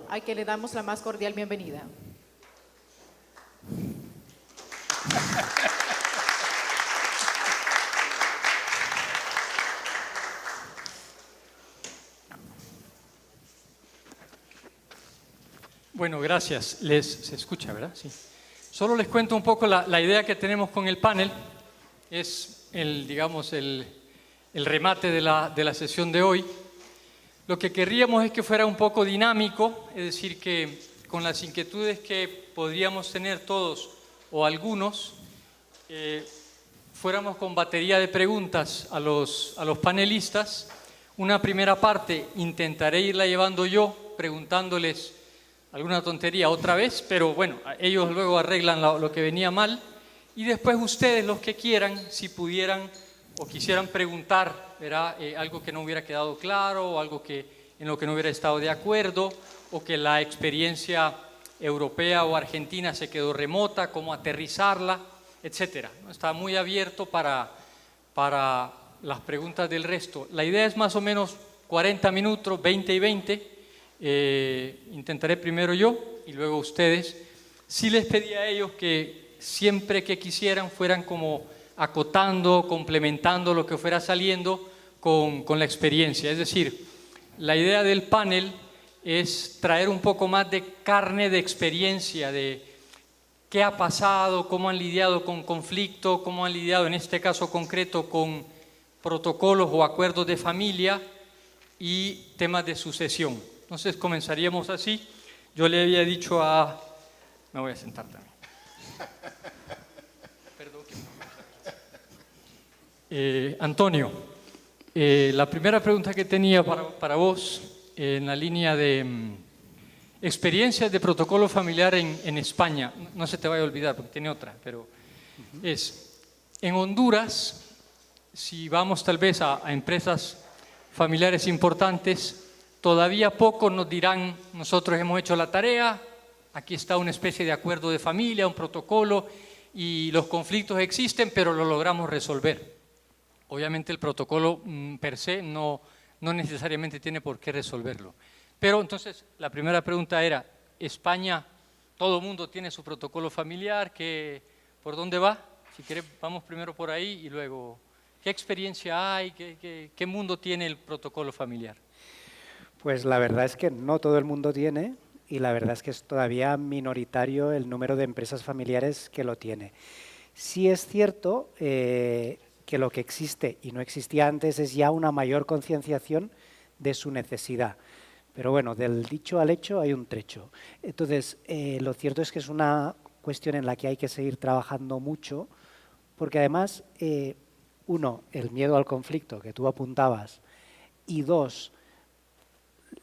a quien le damos la más cordial bienvenida. Bueno, gracias. Se escucha, ¿verdad? Sí. Solo les cuento un poco la idea que tenemos con el panel. Es digamos, el remate de la sesión de hoy. Lo que querríamos es que fuera un poco dinámico, es decir, que con las inquietudes que podríamos tener todos o algunos, fuéramos con batería de preguntas a los panelistas. Una primera parte intentaré irla llevando yo, preguntándoles alguna tontería otra vez, pero bueno, ellos luego arreglan lo que venía mal, y después ustedes, los que quieran, si pudieran o quisieran preguntar, ¿verdad? Algo que no hubiera quedado claro o algo en lo que no hubiera estado de acuerdo, o que la experiencia europea o argentina se quedó remota, cómo aterrizarla, etcétera. Está muy abierto para las preguntas del resto. La idea es más o menos 40 minutos, 20 y 20. Intentaré primero yo y luego ustedes. Sí les pedí a ellos que siempre que quisieran fueran como acotando, complementando lo que fuera saliendo con la experiencia. Es decir, la idea del panel es traer un poco más de carne de experiencia, de qué ha pasado, cómo han lidiado con conflicto, cómo han lidiado en este caso concreto con protocolos o acuerdos de familia y temas de sucesión. Entonces comenzaríamos así. Yo le había dicho a... Me voy a sentar también. Perdón. Antonio, la primera pregunta que tenía para vos, en la línea de experiencias de protocolo familiar en España, no se te vaya a olvidar porque tiene otra, pero es, en Honduras, si vamos tal vez a empresas familiares importantes, todavía pocos nos dirán, nosotros hemos hecho la tarea, aquí está una especie de acuerdo de familia, un protocolo, y los conflictos existen, pero lo logramos resolver. Obviamente el protocolo per se no necesariamente tiene por qué resolverlo. Pero entonces la primera pregunta era, España, todo el mundo tiene su protocolo familiar, ¿por dónde va? Si querés, vamos primero por ahí y luego, ¿qué experiencia hay? ¿Qué mundo tiene el protocolo familiar? Pues la verdad es que no todo el mundo tiene, y la verdad es que es todavía minoritario el número de empresas familiares que lo tiene. Sí es cierto que lo que existe y no existía antes es ya una mayor concienciación de su necesidad. Pero bueno, del dicho al hecho hay un trecho. Entonces, lo cierto es que es una cuestión en la que hay que seguir trabajando mucho, porque además, uno, el miedo al conflicto que tú apuntabas, y dos,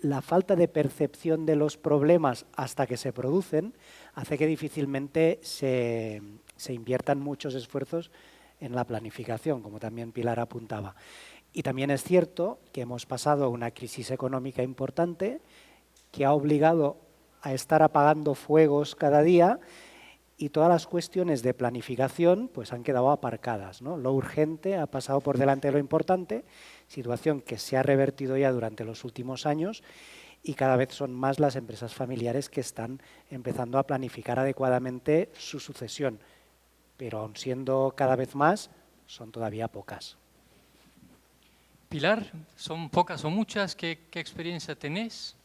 la falta de percepción de los problemas hasta que se producen hace que difícilmente se inviertan muchos esfuerzos en la planificación, como también Pilar apuntaba. Y también es cierto que hemos pasado una crisis económica importante que ha obligado a estar apagando fuegos cada día, y todas las cuestiones de planificación pues han quedado aparcadas, ¿no? Lo urgente ha pasado por delante de lo importante, situación que se ha revertido ya durante los últimos años, y cada vez son más las empresas familiares que están empezando a planificar adecuadamente su sucesión, pero aun siendo cada vez más, son todavía pocas. Pilar, ¿son pocas o muchas? ¿Qué experiencia tenés?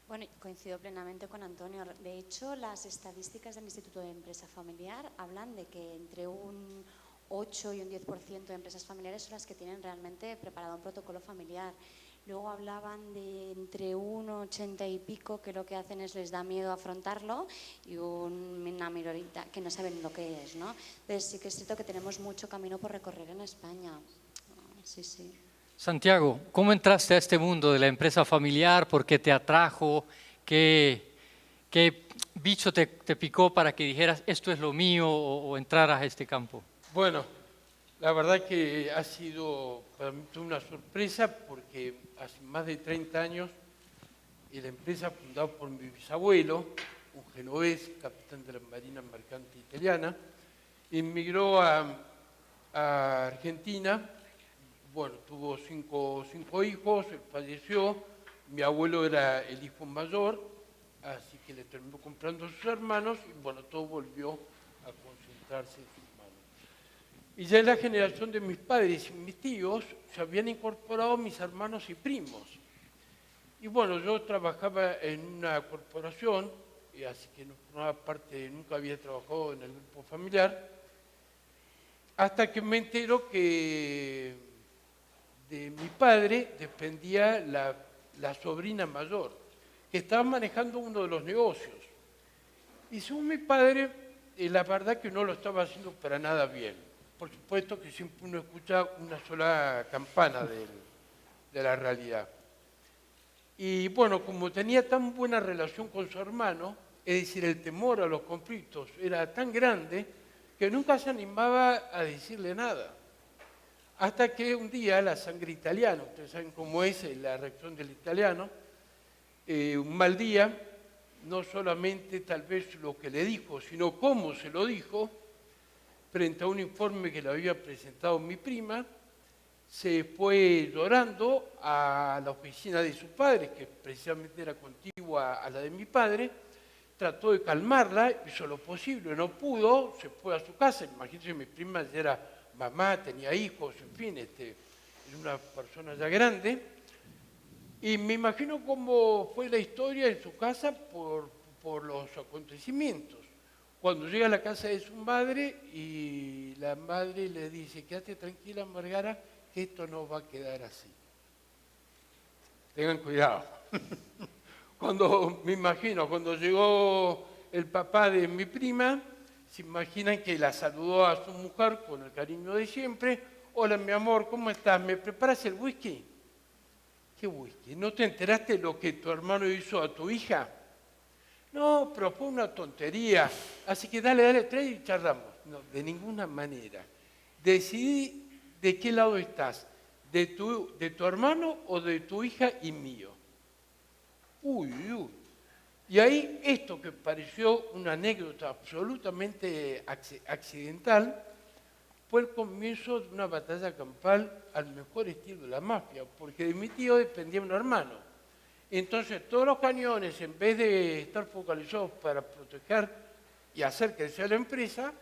Bueno, coincido plenamente con Antonio. De hecho, las estadísticas del Instituto de Empresa Familiar hablan de que entre un 8 y un 10% de empresas familiares son las que tienen realmente preparado un protocolo familiar. Luego hablaban de entre un 80 y pico que lo que hacen es les da miedo afrontarlo, y una minoría que no saben lo que es, ¿no? Entonces sí que es cierto que tenemos mucho camino por recorrer en España. Sí, sí. Santiago, ¿cómo entraste a este mundo de la empresa familiar? ¿Por qué te atrajo? ¿Qué bicho te picó para que dijeras esto es lo mío o entraras a este campo? Bueno, la verdad que ha sido para mí una sorpresa, porque hace más de 30 años la empresa, fundada por mi bisabuelo, un genovés, capitán de la Marina Mercante Italiana, emigró a Argentina. Bueno, tuvo cinco hijos, falleció, mi abuelo era el hijo mayor, así que le terminó comprando a sus hermanos y bueno, todo volvió a concentrarse en sus manos. Y ya en la generación de mis padres y mis tíos se habían incorporado mis hermanos y primos. Y bueno, yo trabajaba en una corporación, y así que no formaba parte, nunca había trabajado en el grupo familiar, hasta que me entero que de mi padre dependía la sobrina mayor, que estaba manejando uno de los negocios. Y según mi padre, la verdad que no lo estaba haciendo para nada bien. Por supuesto que siempre uno escucha una sola campana de la realidad. Y bueno, como tenía tan buena relación con su hermano, es decir, el temor a los conflictos era tan grande que nunca se animaba a decirle nada. Hasta que un día la sangre italiana, ustedes saben cómo es la reacción del italiano, un mal día, no solamente tal vez lo que le dijo, sino cómo se lo dijo, frente a un informe que le había presentado mi prima, se fue llorando a la oficina de su padre, que precisamente era contigua a la de mi padre, trató de calmarla, hizo lo posible, no pudo, se fue a su casa. Imagínense, mi prima ya era mamá, tenía hijos, en fin, era una persona ya grande. Y me imagino cómo fue la historia en su casa por los acontecimientos. Cuando llega a la casa de su madre y la madre le dice, quédate tranquila, Margara, que esto no va a quedar así. Tengan cuidado. Me imagino, cuando llegó el papá de mi prima, se imaginan que la saludó a su mujer con el cariño de siempre. Hola, mi amor, ¿cómo estás? ¿Me preparas el whisky? ¿Qué whisky? ¿No te enteraste de lo que tu hermano hizo a tu hija? No, pero fue una tontería. Así que dale, trae y charlamos. No, de ninguna manera. Decidí de qué lado estás, de tu hermano o de tu hija y mío. Uy. Y ahí esto que pareció una anécdota absolutamente accidental, fue el comienzo de una batalla campal al mejor estilo de la mafia, porque de mi tío dependía un hermano. Entonces todos los cañones, en vez de estar focalizados para proteger y hacer crecer la empresa,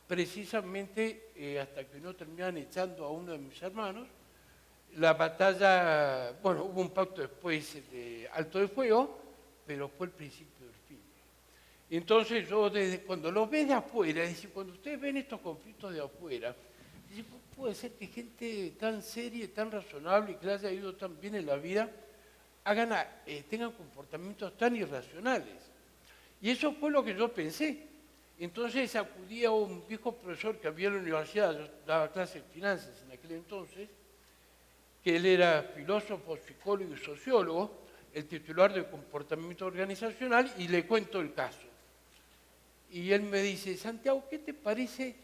precisamente hasta que no terminaban echando a uno de mis hermanos, la batalla, bueno, hubo un pacto después de alto de fuego, pero fue el principio del fin. Entonces yo, cuando lo ves de afuera, es decir, cuando ustedes ven estos conflictos de afuera, dicen, puede ser que gente tan seria, tan razonable y que le haya ido tan bien en la vida, tengan comportamientos tan irracionales. Y eso fue lo que yo pensé. Entonces acudí a un viejo profesor que había en la universidad, yo daba clases de finanzas en aquel entonces, que él era filósofo, psicólogo y sociólogo, el titular de comportamiento organizacional, y le cuento el caso. Y él me dice, Santiago, ¿qué te parece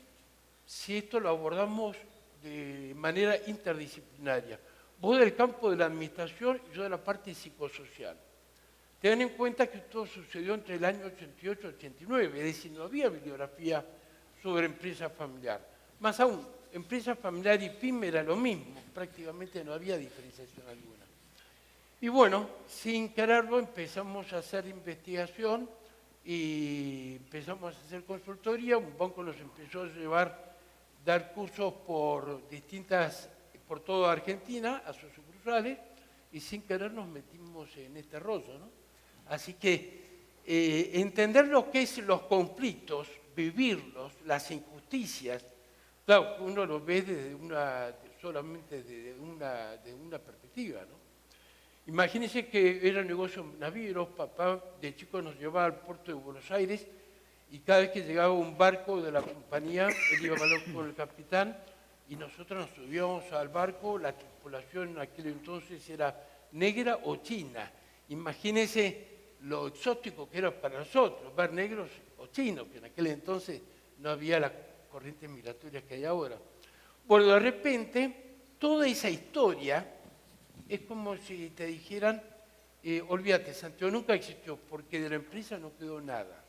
si esto lo abordamos de manera interdisciplinaria? Vos del campo de la administración y yo de la parte psicosocial. Tengan en cuenta que esto sucedió entre el año 88 y 89, es decir, no había bibliografía sobre empresa familiar. Más aún, empresa familiar y PYME era lo mismo, prácticamente no había diferenciación alguna. Y bueno, sin quererlo empezamos a hacer investigación y empezamos a hacer consultoría. Un banco nos empezó a dar cursos por toda Argentina, a sus sucursales, y sin querer nos metimos en este rollo, ¿no? Así que entender lo que es los conflictos, vivirlos, las injusticias, claro, uno lo ve solamente desde una perspectiva, ¿no? Imagínense que eran negocios navieros, papá de chico nos llevaba al puerto de Buenos Aires y cada vez que llegaba un barco de la compañía, él iba a hablar con el capitán y nosotros nos subíamos al barco, la tripulación en aquel entonces era negra o china. Imagínense lo exótico que era para nosotros, ver negros o chinos, que en aquel entonces no había las corrientes migratorias que hay ahora. Bueno, de repente, toda esa historia es como si te dijeran, olvídate, Santiago nunca existió, porque de la empresa no quedó nada.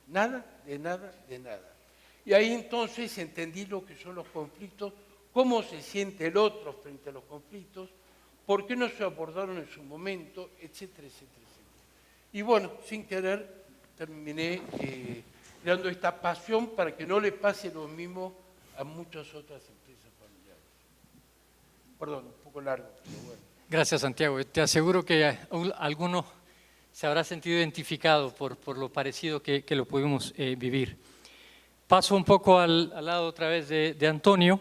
Nada, de nada, de nada. Y ahí entonces entendí lo que son los conflictos, cómo se siente el otro frente a los conflictos, por qué no se abordaron en su momento, etcétera, etcétera, etcétera. Y bueno, sin querer, terminé creando esta pasión para que no le pase lo mismo a muchas otras empresas familiares. Perdón, un poco largo, pero bueno. Gracias, Santiago. Te aseguro que alguno se habrá sentido identificado por lo parecido que lo pudimos vivir. Paso un poco al lado otra vez de Antonio.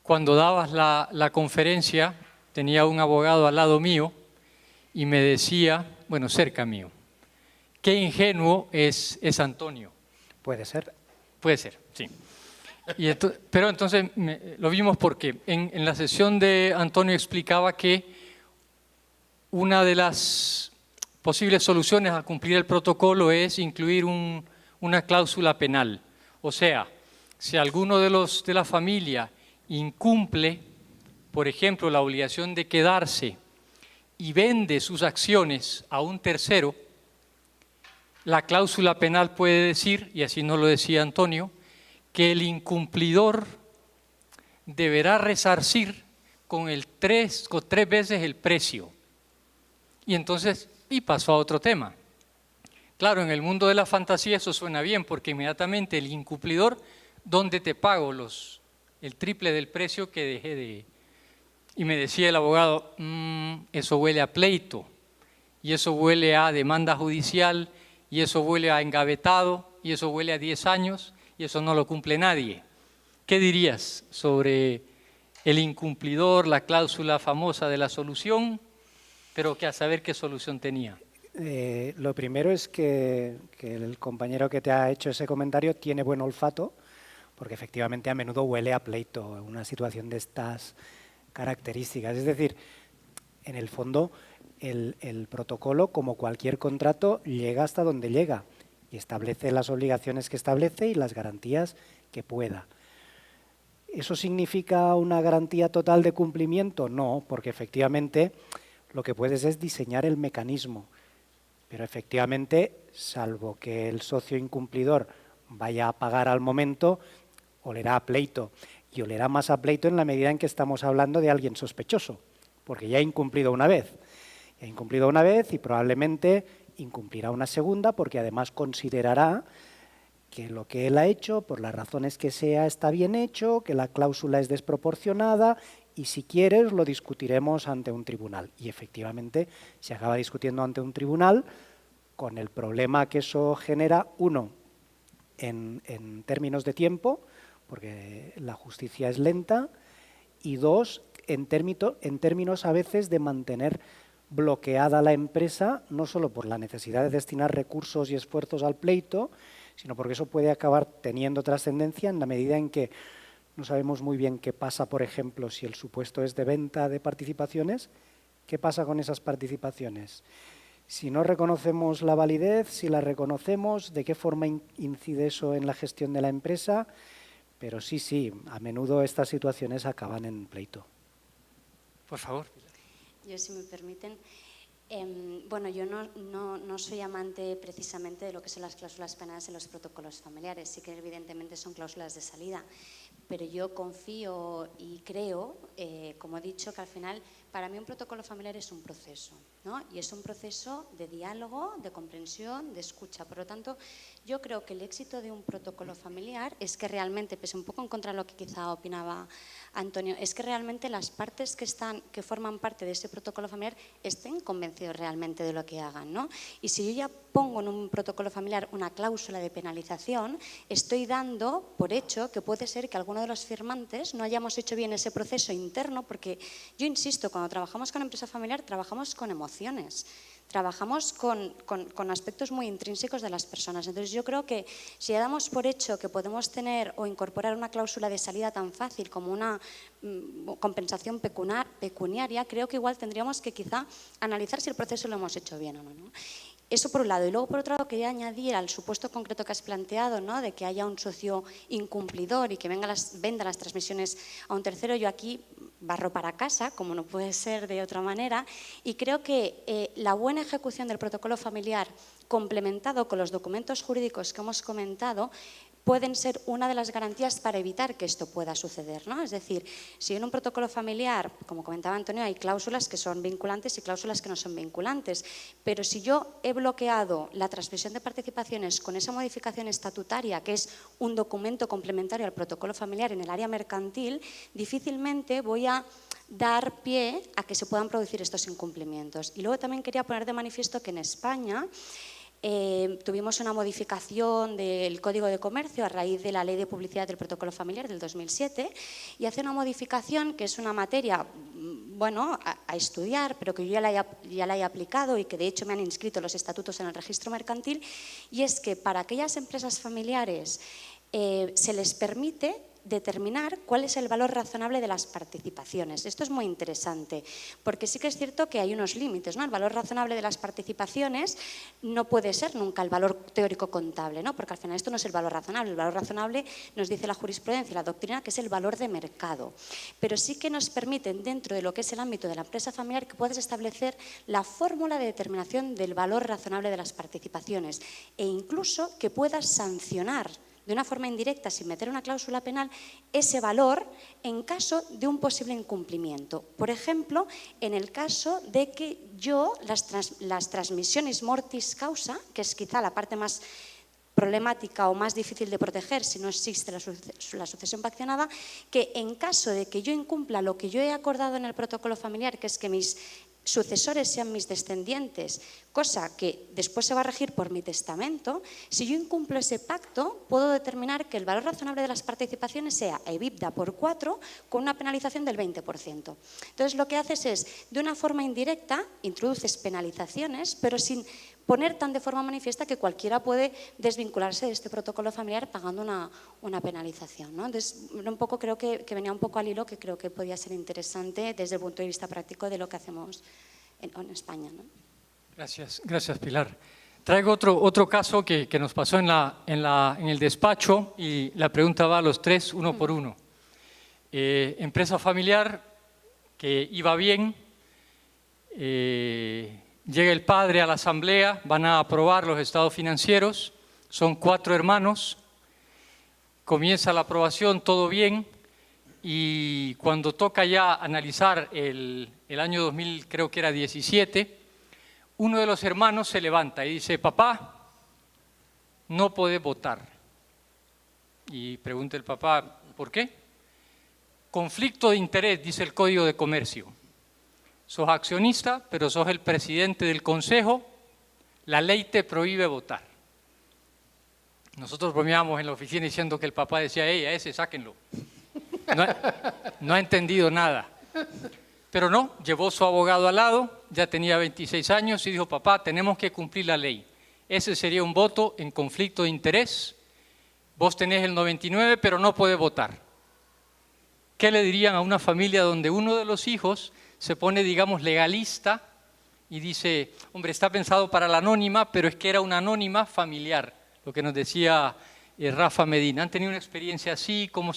Cuando dabas la conferencia, tenía un abogado al lado mío y me decía, bueno, cerca mío, qué ingenuo es Antonio. Puede ser. Puede ser, sí. Pero entonces lo vimos porque en la sesión de Antonio explicaba que una de las posibles soluciones a cumplir el protocolo es incluir una cláusula penal. O sea, si alguno de la familia incumple, por ejemplo, la obligación de quedarse y vende sus acciones a un tercero, la cláusula penal puede decir, y así nos lo decía Antonio, que el incumplidor deberá resarcir con 3 veces el precio. Y entonces, pasó a otro tema. Claro, en el mundo de la fantasía eso suena bien, porque inmediatamente el incumplidor, ¿dónde te pago el triple del precio que dejé de...? Y me decía el abogado, eso huele a pleito, y eso huele a demanda judicial, y eso huele a engavetado, y eso huele a 10 años, y eso no lo cumple nadie. ¿Qué dirías sobre el incumplidor, la cláusula famosa de la solución, pero que a saber qué solución tenía? Lo primero es que el compañero que te ha hecho ese comentario tiene buen olfato, porque efectivamente a menudo huele a pleito una situación de estas características. Es decir, en el fondo el protocolo, como cualquier contrato, llega hasta donde llega y establece las obligaciones que establece y las garantías que pueda. ¿Eso significa una garantía total de cumplimiento? No, porque efectivamente lo que puedes es diseñar el mecanismo. Pero efectivamente, salvo que el socio incumplidor vaya a pagar al momento, olerá a pleito. Y olerá más a pleito en la medida en que estamos hablando de alguien sospechoso, porque ya ha incumplido una vez. Ya ha incumplido una vez y probablemente incumplirá una segunda, porque además considerará que lo que él ha hecho, por las razones que sea, está bien hecho, que la cláusula es desproporcionada y si quieres lo discutiremos ante un tribunal. Y efectivamente se acaba discutiendo ante un tribunal con el problema que eso genera, uno, en términos de tiempo, porque la justicia es lenta, y dos, en términos a veces de mantener bloqueada la empresa, no solo por la necesidad de destinar recursos y esfuerzos al pleito, sino porque eso puede acabar teniendo trascendencia en la medida en que no sabemos muy bien qué pasa, por ejemplo, si el supuesto es de venta de participaciones, ¿qué pasa con esas participaciones? Si no reconocemos la validez, si la reconocemos, ¿de qué forma incide eso en la gestión de la empresa? Pero sí, a menudo estas situaciones acaban en pleito. Por favor. Yo, si me permiten, bueno, yo no soy amante precisamente de lo que son las cláusulas penales en los protocolos familiares. Sí que evidentemente son cláusulas de salida, pero yo confío y creo, como he dicho, que al final para mí un protocolo familiar es un proceso, ¿no? Y es un proceso de diálogo, de comprensión, de escucha. Por lo tanto, yo creo que el éxito de un protocolo familiar es que realmente, pese un poco en contra de lo que quizá opinaba Antonio, es que realmente las partes que forman parte de ese protocolo familiar estén convencidos realmente de lo que hagan, ¿no? Y si yo ya pongo en un protocolo familiar una cláusula de penalización, estoy dando por hecho que puede ser que alguno de los firmantes no hayamos hecho bien ese proceso interno, porque yo insisto, cuando trabajamos con empresa familiar trabajamos con emociones, trabajamos con aspectos muy intrínsecos de las personas. Entonces yo creo que si ya damos por hecho que podemos tener o incorporar una cláusula de salida tan fácil como una compensación pecuniaria, creo que igual tendríamos que quizá analizar si el proceso lo hemos hecho bien o no, ¿no? Eso por un lado. Y luego, por otro lado, quería añadir al supuesto concreto que has planteado, ¿no?, de que haya un socio incumplidor y que venda las transmisiones a un tercero. Yo aquí barro para casa, como no puede ser de otra manera, y creo que la buena ejecución del protocolo familiar, complementado con los documentos jurídicos que hemos comentado, pueden ser una de las garantías para evitar que esto pueda suceder, ¿no? Es decir, si en un protocolo familiar, como comentaba Antonio, hay cláusulas que son vinculantes y cláusulas que no son vinculantes, pero si yo he bloqueado la transmisión de participaciones con esa modificación estatutaria, que es un documento complementario al protocolo familiar en el área mercantil, difícilmente voy a dar pie a que se puedan producir estos incumplimientos. Y luego también quería poner de manifiesto que en España tuvimos una modificación del Código de Comercio a raíz de la Ley de Publicidad del Protocolo Familiar del 2007 y hace una modificación que es una materia, bueno, a estudiar, pero que yo ya la he aplicado y que de hecho me han inscrito los estatutos en el registro mercantil, y es que para aquellas empresas familiares se les permite determinar cuál es el valor razonable de las participaciones. Esto es muy interesante, porque sí que es cierto que hay unos límites, ¿no? El valor razonable de las participaciones no puede ser nunca el valor teórico contable, ¿no? Porque al final esto no es el valor razonable. El valor razonable nos dice la jurisprudencia y la doctrina que es el valor de mercado. Pero sí que nos permiten, dentro de lo que es el ámbito de la empresa familiar, que puedas establecer la fórmula de determinación del valor razonable de las participaciones e incluso que puedas sancionar de una forma indirecta, sin meter una cláusula penal, ese valor en caso de un posible incumplimiento. Por ejemplo, en el caso de que yo, las transmisiones mortis causa, que es quizá la parte más problemática o más difícil de proteger si no existe la sucesión paccionada, que en caso de que yo incumpla lo que yo he acordado en el protocolo familiar, que es que mis sucesores sean mis descendientes, cosa que después se va a regir por mi testamento, si yo incumplo ese pacto, puedo determinar que el valor razonable de las participaciones sea EBITDA por 4 con una penalización del 20%. Entonces lo que haces es, de una forma indirecta, introduces penalizaciones, pero sin poner tan de forma manifiesta que cualquiera puede desvincularse de este protocolo familiar pagando una penalización, ¿no? Entonces, un poco creo que venía un poco al hilo, que creo que podía ser interesante desde el punto de vista práctico de lo que hacemos en España, ¿no? Gracias Pilar. Traigo otro caso que nos pasó en el despacho y la pregunta va a los tres, uno por uno. Empresa familiar que iba bien, llega el padre a la asamblea, van a aprobar los estados financieros, son 4 hermanos, comienza la aprobación, todo bien, y cuando toca ya analizar el año 2000, creo que era 17, uno de los hermanos se levanta y dice, papá, no podés votar. Y pregunta el papá, ¿por qué? Conflicto de interés, dice el Código de Comercio. Sos accionista, pero sos el presidente del consejo, la ley te prohíbe votar. Nosotros bromeábamos en la oficina diciendo que el papá decía, a ese sáquenlo. No ha entendido nada. Pero no, llevó su abogado al lado, ya tenía 26 años y dijo, papá, tenemos que cumplir la ley. Ese sería un voto en conflicto de interés. Vos tenés el 99, pero no podés votar. ¿Qué le dirían a una familia donde uno de los hijos se pone, digamos, legalista y dice, hombre, está pensado para la anónima, pero es que era una anónima familiar, lo que nos decía Rafa Medina? ¿Han tenido una experiencia así? ¿Cómo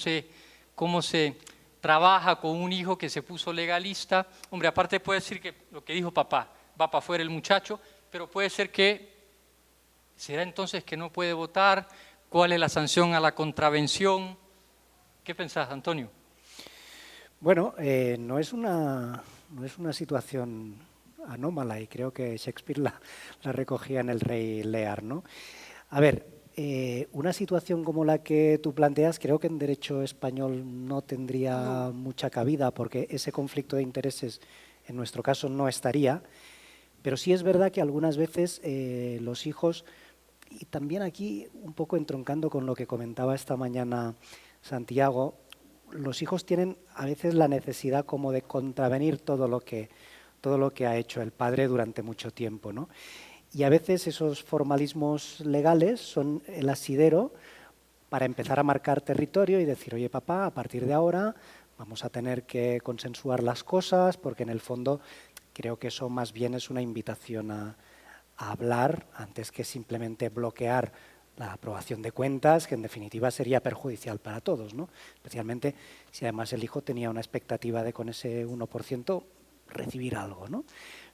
se trabaja con un hijo que se puso legalista? Hombre, aparte puede decir que lo que dijo papá, va para afuera el muchacho, pero puede ser que, ¿será entonces que no puede votar? ¿Cuál es la sanción a la contravención? ¿Qué pensás, Antonio? Bueno, no es una situación anómala y creo que Shakespeare la recogía en El Rey Lear, ¿no? A ver, una situación como la que tú planteas creo que en derecho español no tendría mucha cabida porque ese conflicto de intereses en nuestro caso no estaría, pero sí es verdad que algunas veces los hijos, y también aquí un poco entroncando con lo que comentaba esta mañana Santiago, los hijos tienen a veces la necesidad como de contravenir todo lo que ha hecho el padre durante mucho tiempo, ¿no? Y a veces esos formalismos legales son el asidero para empezar a marcar territorio y decir, oye papá, a partir de ahora vamos a tener que consensuar las cosas, porque en el fondo creo que eso más bien es una invitación a hablar antes que simplemente bloquear la aprobación de cuentas, que en definitiva sería perjudicial para todos, ¿no? Especialmente si además el hijo tenía una expectativa de con ese 1% recibir algo, ¿no?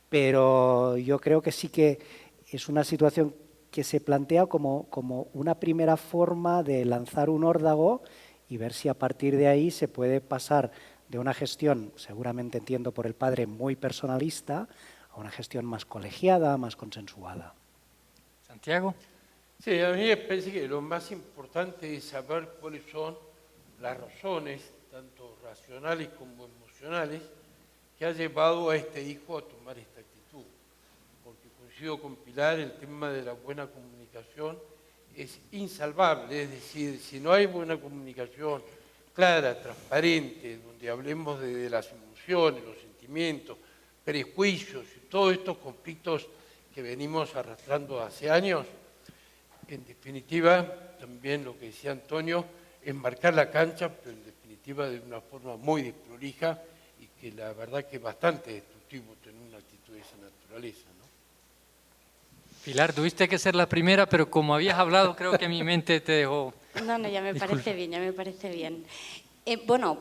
Pero yo creo que sí que es una situación que se plantea como una primera forma de lanzar un órdago y ver si a partir de ahí se puede pasar de una gestión, seguramente entiendo por el padre, muy personalista, a una gestión más colegiada, más consensuada. Santiago. Sí, a mí me parece que lo más importante es saber cuáles son las razones, tanto racionales como emocionales, que ha llevado a este hijo a tomar esta actitud. Porque coincido con Pilar, el tema de la buena comunicación es insalvable, es decir, si no hay buena comunicación clara, transparente, donde hablemos de las emociones, los sentimientos, prejuicios y todos estos conflictos que venimos arrastrando hace años, en definitiva, también lo que decía Antonio, es marcar la cancha, pero en definitiva de una forma muy desprolija y que la verdad que es bastante destructivo tener una actitud de esa naturaleza, ¿no? Pilar, tuviste que ser la primera, pero como habías hablado, creo que mi mente te dejó. No, ya me Disculpa. parece bien, ya me parece bien. Bueno,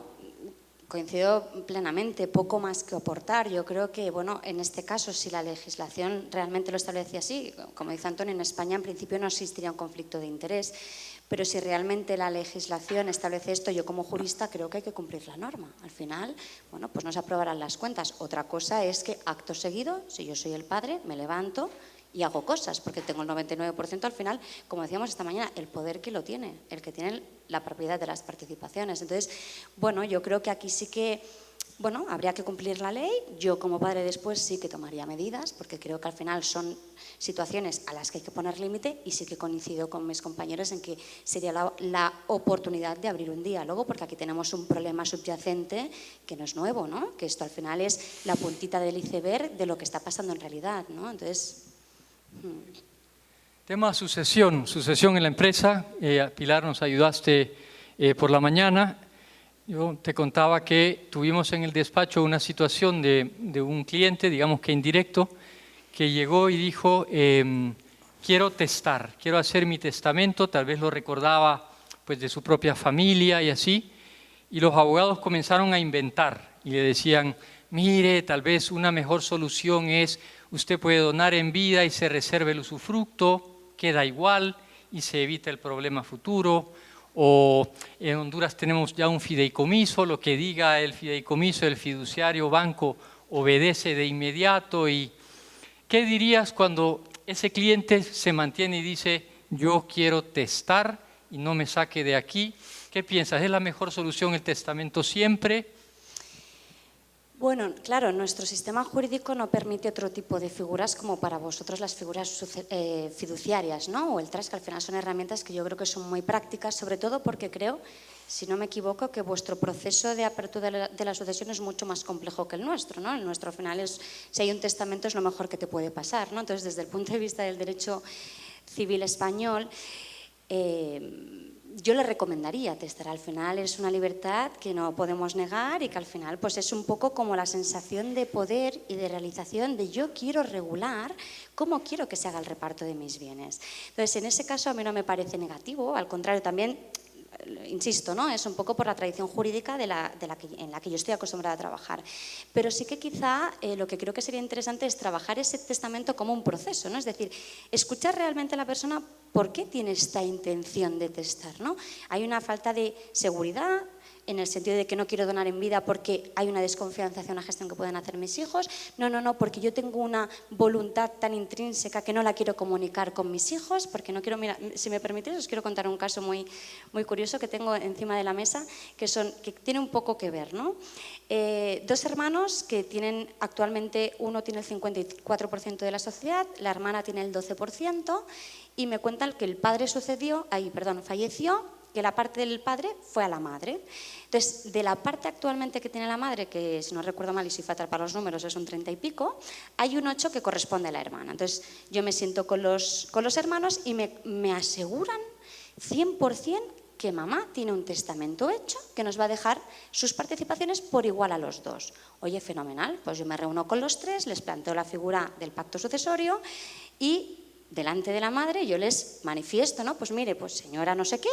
coincido plenamente, poco más que aportar. Yo creo que, bueno, en este caso, si la legislación realmente lo establece así, como dice Antonio, en España en principio no existiría un conflicto de interés, pero si realmente la legislación establece esto, yo como jurista creo que hay que cumplir la norma. Al final, bueno, pues no se aprobarán las cuentas. Otra cosa es que acto seguido, si yo soy el padre, me levanto y hago cosas, porque tengo el 99% al final, como decíamos esta mañana, el poder que lo tiene, el que tiene la propiedad de las participaciones. Entonces, bueno, yo creo que aquí sí que, bueno, habría que cumplir la ley. Yo como padre después sí que tomaría medidas, porque creo que al final son situaciones a las que hay que poner límite y sí que coincido con mis compañeros en que sería la oportunidad de abrir un diálogo, porque aquí tenemos un problema subyacente que no es nuevo, ¿no? Que esto al final es la puntita del iceberg de lo que está pasando en realidad, ¿no? Entonces, Tema sucesión en la empresa. Pilar, nos ayudaste por la mañana. Yo te contaba que tuvimos en el despacho una situación de un cliente, digamos que indirecto, que llegó y dijo, quiero testar, quiero hacer mi testamento, tal vez lo recordaba pues, de su propia familia y así, y los abogados comenzaron a inventar y le decían, mire, tal vez una mejor solución es usted puede donar en vida y se reserve el usufructo, queda igual y se evita el problema futuro. O en Honduras tenemos ya un fideicomiso, lo que diga el fideicomiso, el fiduciario banco obedece de inmediato. ¿Y qué dirías cuando ese cliente se mantiene y dice, yo quiero testar y no me saque de aquí? ¿Qué piensas? ¿Es la mejor solución el testamento siempre? bueno, claro, nuestro sistema jurídico no permite otro tipo de figuras como para vosotros las figuras fiduciarias, ¿no? O el trust, que al final son herramientas que yo creo que son muy prácticas, sobre todo porque creo, si no me equivoco, que vuestro proceso de apertura de la sucesión es mucho más complejo que el nuestro, ¿no? El nuestro al final es, si hay un testamento es lo mejor que te puede pasar, ¿no? Entonces, desde el punto de vista del derecho civil español, yo le recomendaría testar. Al final es una libertad que no podemos negar y que al final pues es un poco como la sensación de poder y de realización de yo quiero regular cómo quiero que se haga el reparto de mis bienes. Entonces, en ese caso a mí no me parece negativo, al contrario, también insisto, ¿no? Es un poco por la tradición jurídica en la que yo estoy acostumbrada a trabajar. Pero sí que quizá lo que creo que sería interesante es trabajar ese testamento como un proceso, ¿no? Es decir, escuchar realmente a la persona por qué tiene esta intención de testar, ¿no? Hay una falta de seguridad en el sentido de que no quiero donar en vida porque hay una desconfianza hacia una gestión que pueden hacer mis hijos. No, porque yo tengo una voluntad tan intrínseca que no la quiero comunicar con mis hijos, porque no quiero, mira, si me permitís, os quiero contar un caso muy, muy curioso que tengo encima de la mesa, que tiene un poco que ver, ¿no? Dos hermanos que tienen actualmente, uno tiene el 54% de la sociedad, la hermana tiene el 12%, y me cuentan que el padre falleció, que la parte del padre fue a la madre. Entonces, de la parte actualmente que tiene la madre, que si no recuerdo mal y soy fatal para los números es un 30 y pico, hay un 8 que corresponde a la hermana. Entonces, yo me siento con los hermanos y me aseguran 100% que mamá tiene un testamento hecho que nos va a dejar sus participaciones por igual a los dos. Oye, fenomenal, pues yo me reúno con los tres, les planteo la figura del pacto sucesorio y delante de la madre yo les manifiesto, ¿no? Pues mire, pues señora no sé qué,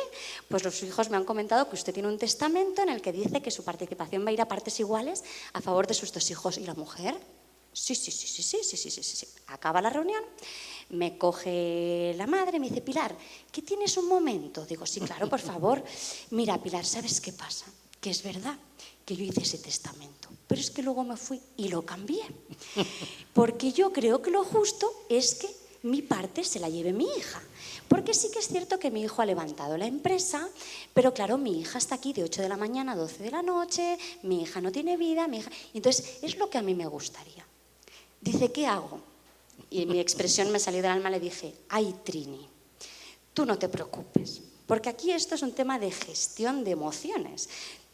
pues los hijos me han comentado que usted tiene un testamento en el que dice que su participación va a ir a partes iguales a favor de sus dos hijos. ¿Y la mujer? Sí. Acaba la reunión, Me coge la madre y me dice, Pilar, ¿qué tienes un momento? Digo, sí, claro, por favor. Mira, Pilar, ¿sabes qué pasa? Que es verdad que yo hice ese testamento, pero es que luego me fui y lo cambié. Porque yo creo que lo justo es que mi parte se la lleve mi hija. Porque sí que es cierto que mi hijo ha levantado la empresa, pero claro, mi hija está aquí de 8 de la mañana a 12 de la noche, mi hija no tiene vida, mi hija... Entonces, es lo que a mí me gustaría. Dice, ¿qué hago? Y mi expresión me salió del alma, le dije, ay, Trini, tú no te preocupes, porque aquí esto es un tema de gestión de emociones.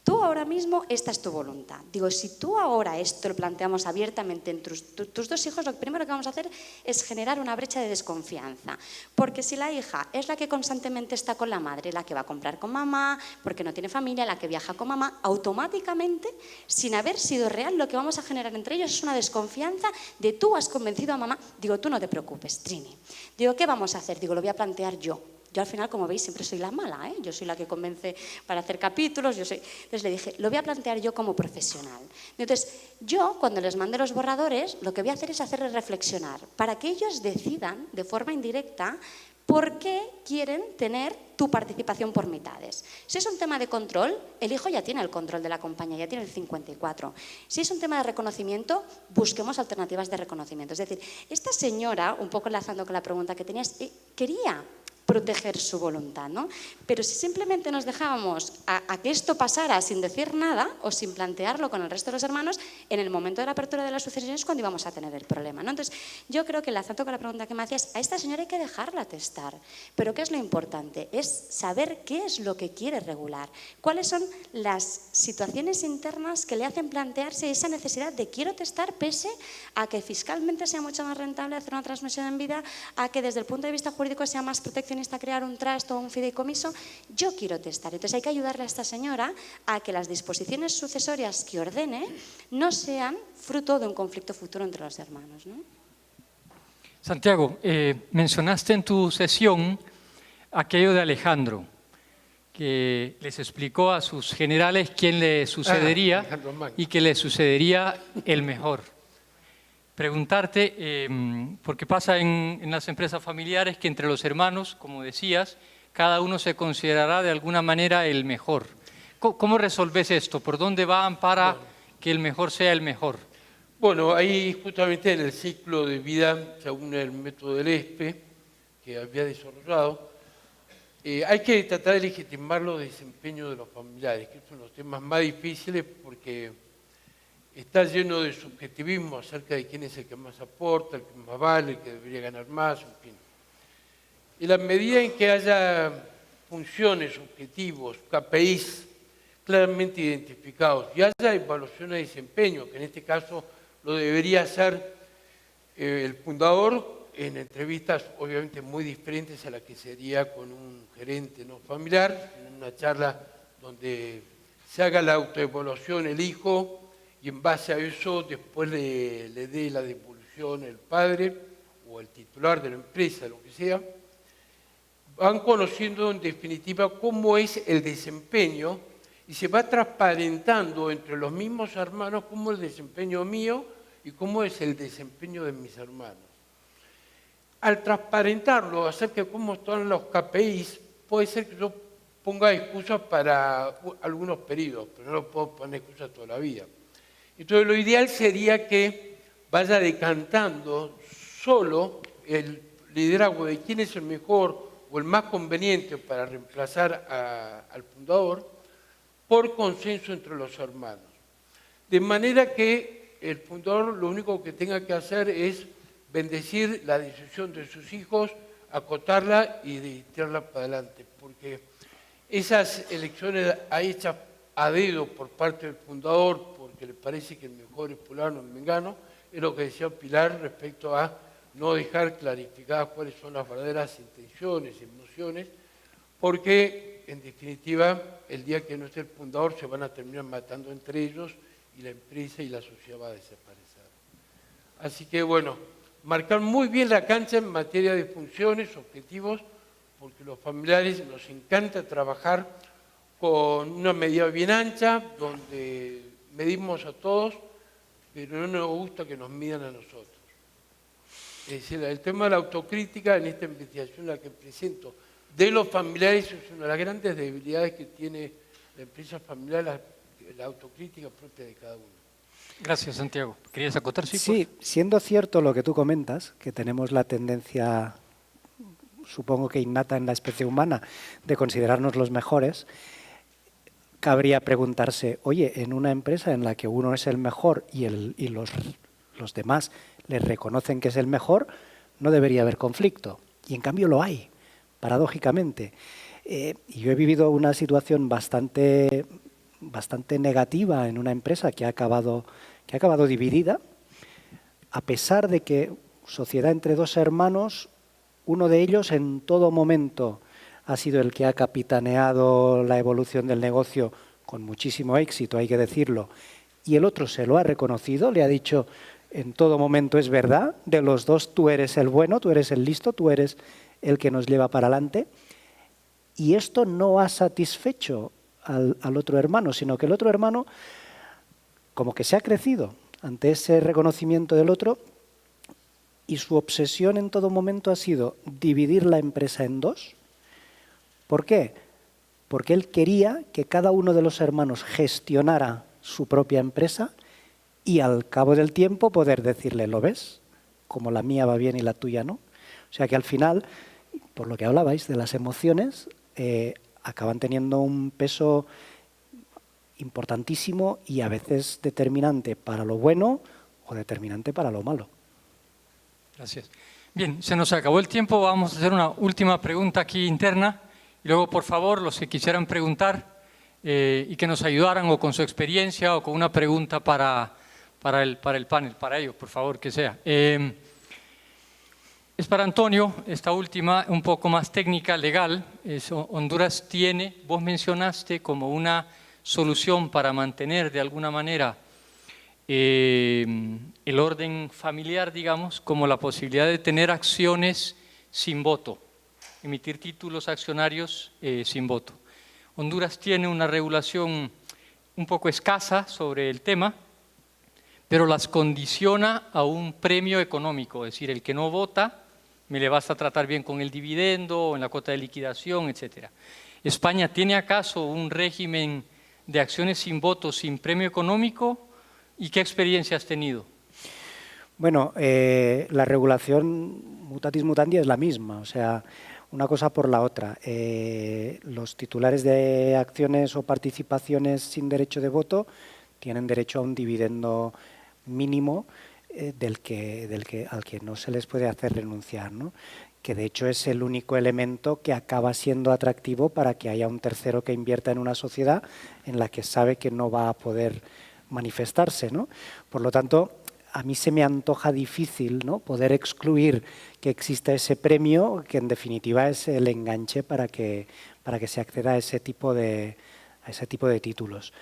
Tú ahora mismo, esta es tu voluntad. Digo, si tú ahora esto lo planteamos abiertamente entre tus dos hijos, lo primero que vamos a hacer es generar una brecha de desconfianza. Porque si la hija es la que constantemente está con la madre, la que va a comprar con mamá, porque no tiene familia, la que viaja con mamá, automáticamente, sin haber sido real, lo que vamos a generar entre ellos es una desconfianza de tú has convencido a mamá. Digo, tú no te preocupes, Trini. Digo, ¿qué vamos a hacer? Digo, lo voy a plantear yo. Yo al final, como veis, siempre soy la mala, ¿eh? Yo soy la que convence para hacer capítulos. Entonces le dije, lo voy a plantear yo como profesional. Entonces, yo cuando les mande los borradores, lo que voy a hacer es hacerles reflexionar para que ellos decidan de forma indirecta por qué quieren tener tu participación por mitades. Si es un tema de control, el hijo ya tiene el control de la compañía, ya tiene el 54. Si es un tema de reconocimiento, busquemos alternativas de reconocimiento. Es decir, esta señora, un poco enlazando con la pregunta que tenías, quería proteger su voluntad, ¿no? Pero si simplemente nos dejábamos a que esto pasara sin decir nada o sin plantearlo con el resto de los hermanos, en el momento de la apertura de las sucesiones es cuando íbamos a tener el problema, ¿no? Entonces, yo creo que enlazando con la pregunta que me hacías, a esta señora hay que dejarla testar. Pero ¿qué es lo importante? Es saber qué es lo que quiere regular. ¿Cuáles son las situaciones internas que le hacen plantearse esa necesidad de quiero testar pese a que fiscalmente sea mucho más rentable hacer una transmisión en vida, a que desde el punto de vista jurídico sea más proteccionista crear un trust o un fideicomiso? Yo quiero testar. Entonces hay que ayudarle a esta señora a que las disposiciones sucesorias que ordene no sean fruto de un conflicto futuro entre los hermanos, ¿no? Santiago, mencionaste en tu sesión aquello de Alejandro, que les explicó a sus generales quién le sucedería y que le sucedería el mejor. Preguntarte, porque pasa en las empresas familiares que entre los hermanos, como decías, cada uno se considerará de alguna manera el mejor. ¿Cómo resolves esto? ¿Por dónde van para que el mejor sea el mejor? Bueno, ahí justamente en el ciclo de vida, según el método del ESPE que había desarrollado, hay que tratar de legitimar los desempeños de los familiares, que son los temas más difíciles porque está lleno de subjetivismo acerca de quién es el que más aporta, el que más vale, el que debería ganar más, en fin. Y la medida en que haya funciones, objetivos, KPIs claramente identificados y haya evaluación de desempeño, que en este caso lo debería hacer el fundador en entrevistas obviamente muy diferentes a la que sería con un gerente no familiar, en una charla donde se haga la autoevaluación el hijo, y en base a eso después le dé la devolución el padre o el titular de la empresa, lo que sea, van conociendo en definitiva cómo es el desempeño y se va transparentando entre los mismos hermanos cómo es el desempeño mío y cómo es el desempeño de mis hermanos. Al transparentarlo acerca de cómo están los KPIs, puede ser que yo ponga excusas para algunos periodos, pero no puedo poner excusas toda la vida. Entonces lo ideal sería que vaya decantando solo el liderazgo de quién es el mejor o el más conveniente para reemplazar al fundador por consenso entre los hermanos. De manera que el fundador lo único que tenga que hacer es bendecir la decisión de sus hijos, acotarla y tirarla para adelante, porque esas elecciones hechas a dedo por parte del fundador, porque le parece que el mejor es fulano o mengano, es lo que decía Pilar respecto a no dejar clarificadas cuáles son las verdaderas intenciones y emociones, porque en definitiva el día que no esté el fundador se van a terminar matando entre ellos y la empresa y la sociedad va a desaparecer. Así que bueno, marcar muy bien la cancha en materia de funciones, objetivos, porque los familiares nos encanta trabajar con una medida bien ancha, donde medimos a todos, pero no nos gusta que nos midan a nosotros. Es decir, el tema de la autocrítica en esta investigación la que presento de los familiares es una de las grandes debilidades que tiene la empresa familiar, la autocrítica propia de cada uno. Gracias, Santiago. ¿Querías acotar? Sí, siendo cierto lo que tú comentas, que tenemos la tendencia, supongo que innata en la especie humana, de considerarnos los mejores, cabría preguntarse, oye, en una empresa en la que uno es el mejor y los demás le reconocen que es el mejor, no debería haber conflicto. Y en cambio lo hay, paradójicamente. Y yo he vivido una situación bastante negativa en una empresa que ha acabado dividida, a pesar de que sociedad entre dos hermanos, uno de ellos en todo momento ha sido el que ha capitaneado la evolución del negocio con muchísimo éxito, hay que decirlo, y el otro se lo ha reconocido, le ha dicho en todo momento es verdad, de los dos tú eres el bueno, tú eres el listo, tú eres el que nos lleva para adelante, y esto no ha satisfecho al otro hermano, sino que el otro hermano como que se ha crecido ante ese reconocimiento del otro y su obsesión en todo momento ha sido dividir la empresa en dos. ¿Por qué? Porque él quería que cada uno de los hermanos gestionara su propia empresa y al cabo del tiempo poder decirle, ¿lo ves? Como la mía va bien y la tuya no. O sea que al final, por lo que hablabais de las emociones, acaban teniendo un peso importantísimo y a veces determinante para lo bueno o determinante para lo malo. Gracias. Bien, se nos acabó el tiempo. Vamos a hacer una última pregunta aquí interna. Y luego, por favor, los que quisieran preguntar y que nos ayudaran o con su experiencia o con una pregunta para el panel, para ellos, por favor, que sea. Es para Antonio, esta última, un poco más técnica, legal. Honduras tiene, vos mencionaste como una solución para mantener de alguna manera el orden familiar, digamos, como la posibilidad de tener acciones sin voto, emitir títulos accionarios sin voto. Honduras tiene una regulación un poco escasa sobre el tema, pero las condiciona a un premio económico, es decir, el que no vota me le vas a tratar bien con el dividendo o en la cuota de liquidación, etc. ¿España tiene acaso un régimen de acciones sin voto, sin premio económico? ¿Y qué experiencia has tenido? Bueno, la regulación mutatis mutandis es la misma, o sea, una cosa por la otra. Los titulares de acciones o participaciones sin derecho de voto tienen derecho a un dividendo mínimo al que no se les puede hacer renunciar, ¿no? Que de hecho es el único elemento que acaba siendo atractivo para que haya un tercero que invierta en una sociedad en la que sabe que no va a poder manifestarse, ¿no? Por lo tanto, a mí se me antoja difícil, ¿no?, poder excluir que exista ese premio, que en definitiva es el enganche para que se acceda a ese tipo de títulos.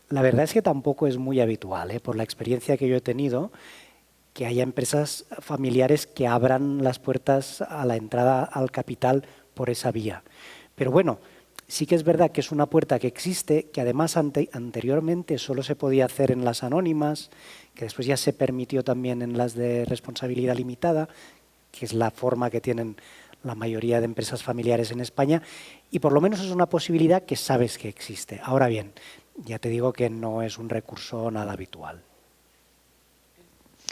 La verdad es que tampoco es muy habitual, por la experiencia que yo he tenido, que haya empresas familiares que abran las puertas a la entrada al capital por esa vía. Pero bueno, sí que es verdad que es una puerta que existe, que además anteriormente solo se podía hacer en las anónimas, que después ya se permitió también en las de responsabilidad limitada, que es la forma que tienen la mayoría de empresas familiares en España, y por lo menos es una posibilidad que sabes que existe. Ahora bien, ya te digo que no es un recurso nada habitual.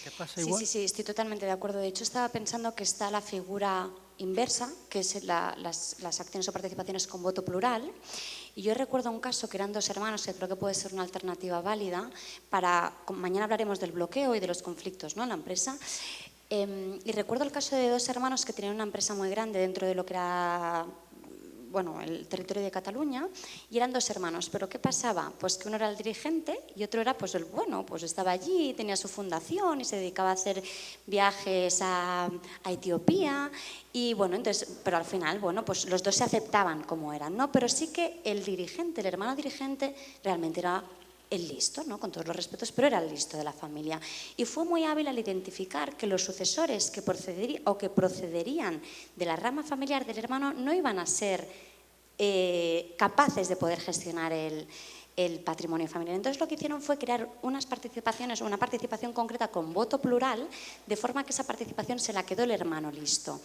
¿Qué pasa igual? Sí, estoy totalmente de acuerdo. De hecho, estaba pensando que está la figura inversa, que es las acciones o participaciones con voto plural. Y yo recuerdo un caso que eran dos hermanos, que creo que puede ser una alternativa válida mañana hablaremos del bloqueo y de los conflictos, ¿no?, en la empresa. Y recuerdo el caso de dos hermanos que tenían una empresa muy grande dentro de lo que era el territorio de Cataluña, y eran dos hermanos. ¿Pero qué pasaba? Pues que uno era el dirigente y otro era pues el bueno, pues estaba allí, tenía su fundación y se dedicaba a hacer viajes a Etiopía. Y bueno, entonces, pero al final, pues los dos se aceptaban como eran, ¿no? Pero sí que el dirigente, el hermano dirigente, realmente era el listo, ¿no?, con todos los respetos, pero era el listo de la familia. Y fue muy hábil al identificar que los sucesores que procederían de la rama familiar del hermano no iban a ser capaces de poder gestionar el patrimonio familiar. Entonces lo que hicieron fue crear unas participaciones, una participación concreta con voto plural, de forma que esa participación se la quedó el hermano listo.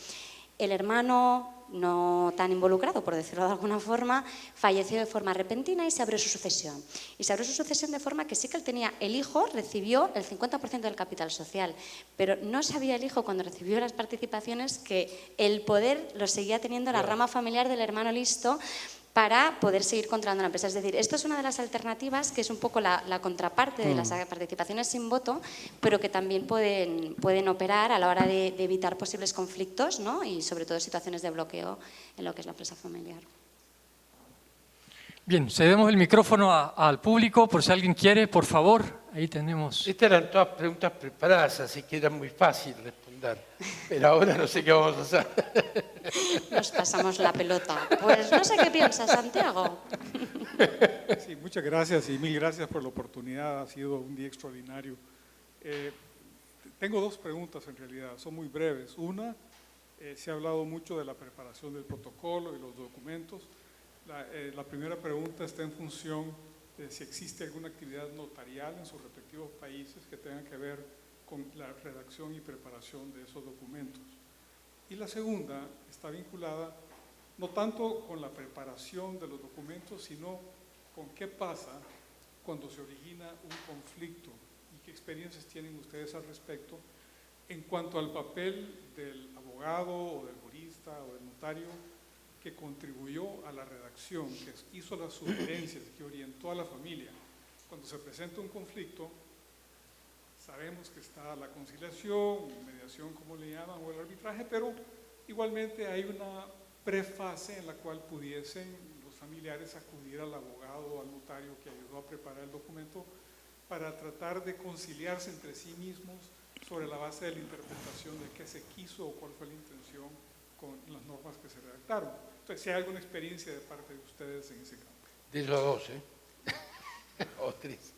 El hermano, no tan involucrado, por decirlo de alguna forma, falleció de forma repentina y se abrió su sucesión. Y se abrió su sucesión de forma que sí que él tenía, el hijo recibió el 50% del capital social, pero no sabía el hijo cuando recibió las participaciones que el poder lo seguía teniendo la rama familiar del hermano listo, para poder seguir controlando la empresa. Es decir, esto es una de las alternativas que es un poco la contraparte de las participaciones sin voto, pero que también pueden operar a la hora de evitar posibles conflictos, ¿no? Y sobre todo situaciones de bloqueo en lo que es la empresa familiar. Bien, cedemos el micrófono al público por si alguien quiere, por favor. Ahí tenemos. Estas eran todas preguntas preparadas, así que era muy fácil responder. Pero ahora no sé qué vamos a hacer. Nos pasamos la pelota. Pues no sé qué piensas, Santiago. Sí, muchas gracias y mil gracias por la oportunidad. Ha sido un día extraordinario. Tengo dos preguntas en realidad, son muy breves. Una, se ha hablado mucho de la preparación del protocolo y los documentos. La primera pregunta está en función de si existe alguna actividad notarial en sus respectivos países que tenga que ver con la redacción y preparación de esos documentos. Y la segunda está vinculada no tanto con la preparación de los documentos, sino con qué pasa cuando se origina un conflicto y qué experiencias tienen ustedes al respecto en cuanto al papel del abogado o del jurista o del notario que contribuyó a la redacción, que hizo las sugerencias, que orientó a la familia. Cuando se presenta un conflicto, sabemos que está la conciliación, mediación, como le llaman, o el arbitraje, pero igualmente hay una prefase en la cual pudiesen los familiares acudir al abogado o al notario que ayudó a preparar el documento para tratar de conciliarse entre sí mismos sobre la base de la interpretación de qué se quiso o cuál fue la intención con las normas que se redactaron. Entonces, si hay alguna experiencia de parte de ustedes en ese campo. De los dos, o tres.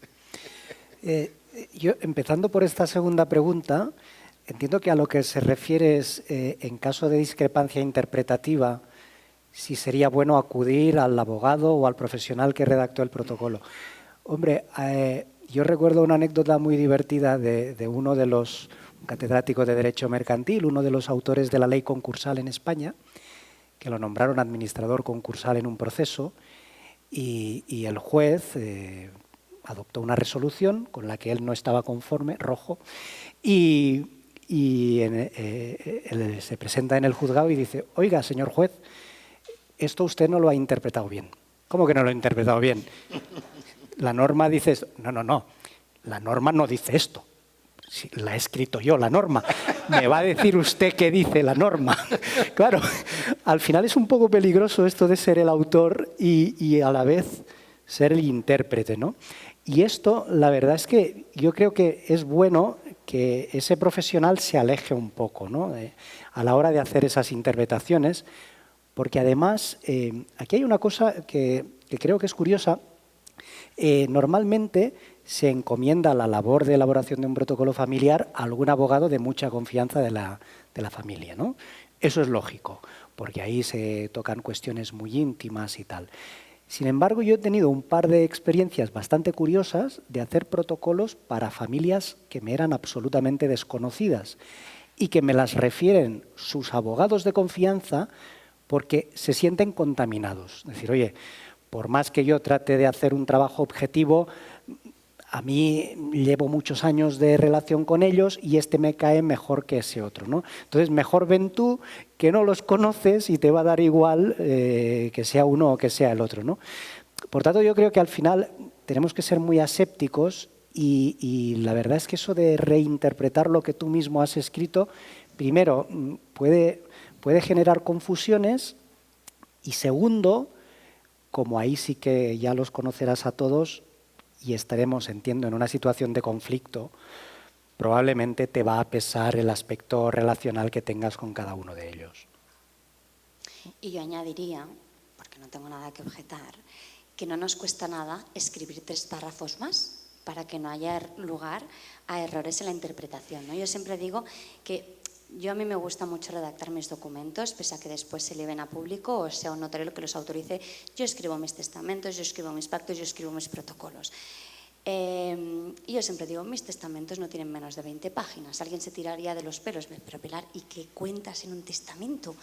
Yo, empezando por esta segunda pregunta, entiendo que a lo que se refiere es, en caso de discrepancia interpretativa, si sería bueno acudir al abogado o al profesional que redactó el protocolo. Hombre, yo recuerdo una anécdota muy divertida de uno de los catedráticos de Derecho Mercantil, uno de los autores de la ley concursal en España, que lo nombraron administrador concursal en un proceso, y el juez adoptó una resolución con la que él no estaba conforme, rojo, y se presenta en el juzgado y dice: oiga, señor juez, esto usted no lo ha interpretado bien. ¿Cómo que no lo ha interpretado bien? La norma dice esto. No, la norma no dice esto. Sí, la he escrito yo, la norma. Me va a decir usted qué dice la norma. Claro, al final es un poco peligroso esto de ser el autor y a la vez ser el intérprete, ¿no? Y esto, la verdad es que yo creo que es bueno que ese profesional se aleje un poco, ¿no? A la hora de hacer esas interpretaciones, porque además aquí hay una cosa que creo que es curiosa. Normalmente se encomienda la labor de elaboración de un protocolo familiar a algún abogado de mucha confianza de la familia, ¿no? Eso es lógico, porque ahí se tocan cuestiones muy íntimas y tal. Sin embargo, yo he tenido un par de experiencias bastante curiosas de hacer protocolos para familias que me eran absolutamente desconocidas y que me las refieren sus abogados de confianza porque se sienten contaminados. Es decir, oye, por más que yo trate de hacer un trabajo objetivo, a mí llevo muchos años de relación con ellos y este me cae mejor que ese otro, ¿no? Entonces, mejor ven tú, que no los conoces y te va a dar igual que sea uno o que sea el otro, ¿no? Por tanto, yo creo que al final tenemos que ser muy asépticos y la verdad es que eso de reinterpretar lo que tú mismo has escrito, primero, puede generar confusiones y segundo, como ahí sí que ya los conocerás a todos y estaremos, entiendo, en una situación de conflicto, probablemente te va a pesar el aspecto relacional que tengas con cada uno de ellos. Y yo añadiría, porque no tengo nada que objetar, que no nos cuesta nada escribir 3 párrafos más para que no haya lugar a errores en la interpretación, ¿no? Yo siempre digo que Yo a mí me gusta mucho redactar mis documentos, pese a que después se lleven a público o sea un notario el que los autorice. Yo escribo mis testamentos, yo escribo mis pactos, yo escribo mis protocolos. Y yo siempre digo, mis testamentos no tienen menos de 20 páginas. Alguien se tiraría de los pelos, pero Pilar, ¿y qué cuentas en un testamento?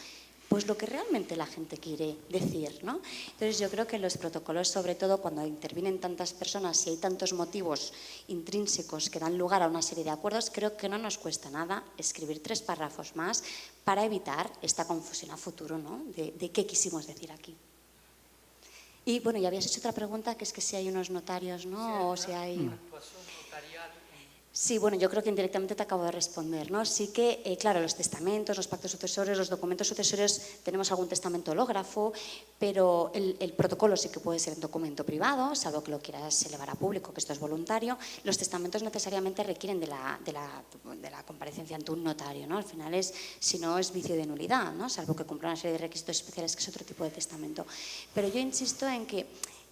Pues lo que realmente la gente quiere decir, ¿no? Entonces yo creo que los protocolos, sobre todo cuando intervienen tantas personas y hay tantos motivos intrínsecos que dan lugar a una serie de acuerdos, creo que no nos cuesta nada escribir 3 párrafos más para evitar esta confusión a futuro, ¿no? De qué quisimos decir aquí. Y bueno, ya habías hecho otra pregunta, que es que si hay unos notarios, ¿no? O si hay... Sí, bueno, yo creo que indirectamente te acabo de responder, ¿no? Sí que, claro, los testamentos, los pactos sucesorios, los documentos sucesorios, tenemos algún testamento hológrafo, pero el protocolo sí que puede ser en documento privado, salvo que lo quieras elevar a público, que esto es voluntario. Los testamentos necesariamente requieren de la comparecencia ante un notario, ¿no? Al final es, si no, es vicio de nulidad, ¿no? Salvo que cumpla una serie de requisitos especiales, que es otro tipo de testamento. Pero yo insisto en que...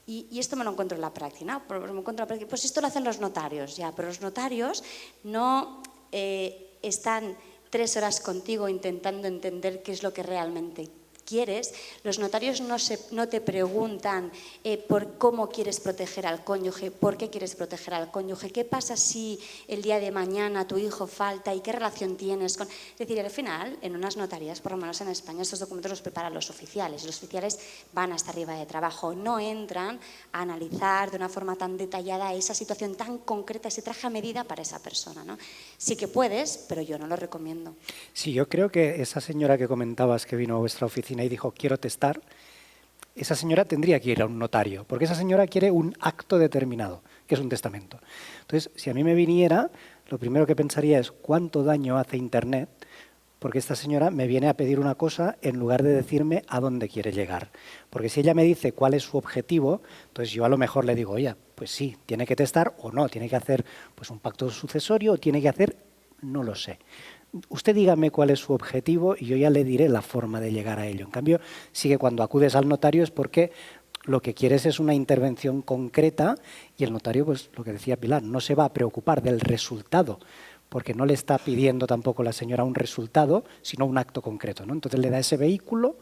Y esto me lo encuentro en la práctica, ¿no? Pues esto lo hacen los notarios, ya, pero los notarios no están 3 horas contigo intentando entender qué es lo que realmente quieres. Los notarios no te preguntan por cómo quieres proteger al cónyuge, por qué quieres proteger al cónyuge, qué pasa si el día de mañana tu hijo falta y qué relación tienes con... Es decir, al final, en unas notarías, por lo menos en España, estos documentos los preparan los oficiales. Los oficiales van hasta arriba de trabajo, no entran a analizar de una forma tan detallada esa situación tan concreta, ese traje a medida para esa persona, ¿no? Sí que puedes, pero yo no lo recomiendo. Sí, yo creo que esa señora que comentabas que vino a vuestra oficina y dijo, quiero testar, esa señora tendría que ir a un notario, porque esa señora quiere un acto determinado, que es un testamento. Entonces, si a mí me viniera, lo primero que pensaría es cuánto daño hace Internet, porque esta señora me viene a pedir una cosa en lugar de decirme a dónde quiere llegar. Porque si ella me dice cuál es su objetivo, entonces yo a lo mejor le digo, oye, pues sí, tiene que testar o no, tiene que hacer pues un pacto sucesorio o tiene que hacer, no lo sé. Usted dígame cuál es su objetivo y yo ya le diré la forma de llegar a ello. En cambio, sí que cuando acudes al notario es porque lo que quieres es una intervención concreta y el notario, pues lo que decía Pilar, no se va a preocupar del resultado, porque no le está pidiendo tampoco la señora un resultado, sino un acto concreto, ¿no? Entonces le da ese vehículo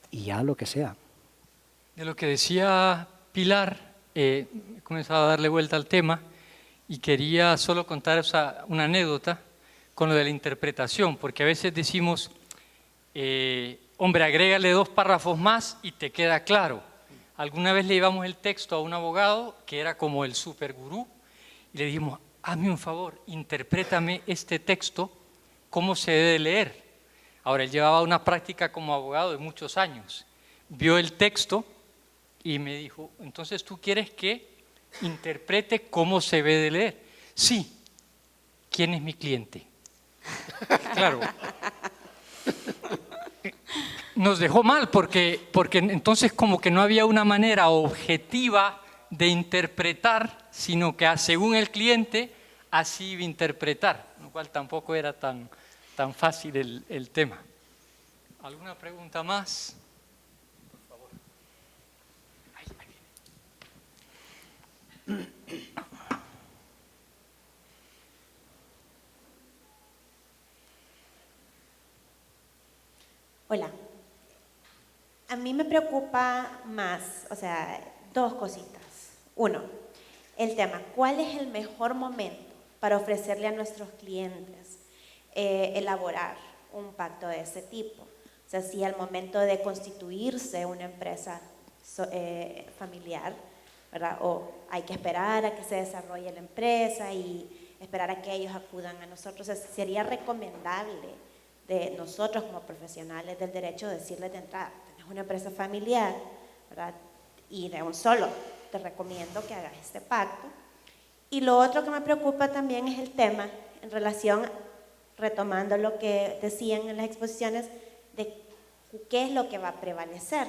y ya lo que sea. De lo que decía Pilar, he comenzado a darle vuelta al tema y quería solo contar una anécdota con lo de la interpretación, porque a veces decimos, hombre, agrégale 2 párrafos más y te queda claro. Alguna vez le llevamos el texto a un abogado que era como el supergurú y le dijimos, hazme un favor, interprétame este texto, cómo se debe leer. Ahora, él llevaba una práctica como abogado de muchos años. Vio el texto y me dijo, entonces tú quieres que interprete cómo se debe de leer. Sí, ¿quién es mi cliente? Claro. Nos dejó mal porque entonces como que no había una manera objetiva de interpretar, sino que según el cliente así iba a interpretar, lo cual tampoco era tan fácil el tema. ¿Alguna pregunta más? Por favor. Ahí viene. Hola. A mí me preocupa más, o sea, 2 cositas. 1, el tema, ¿cuál es el mejor momento para ofrecerle a nuestros clientes elaborar un pacto de ese tipo? O sea, si al momento de constituirse una empresa familiar, ¿verdad? O hay que esperar a que se desarrolle la empresa y esperar a que ellos acudan a nosotros. O sea, sería recomendable de nosotros como profesionales del derecho decirles de entrada, tenés una empresa familiar, ¿verdad? Y de un solo te recomiendo que hagas este pacto. Y lo otro que me preocupa también es el tema en relación, retomando lo que decían en las exposiciones, de qué es lo que va a prevalecer,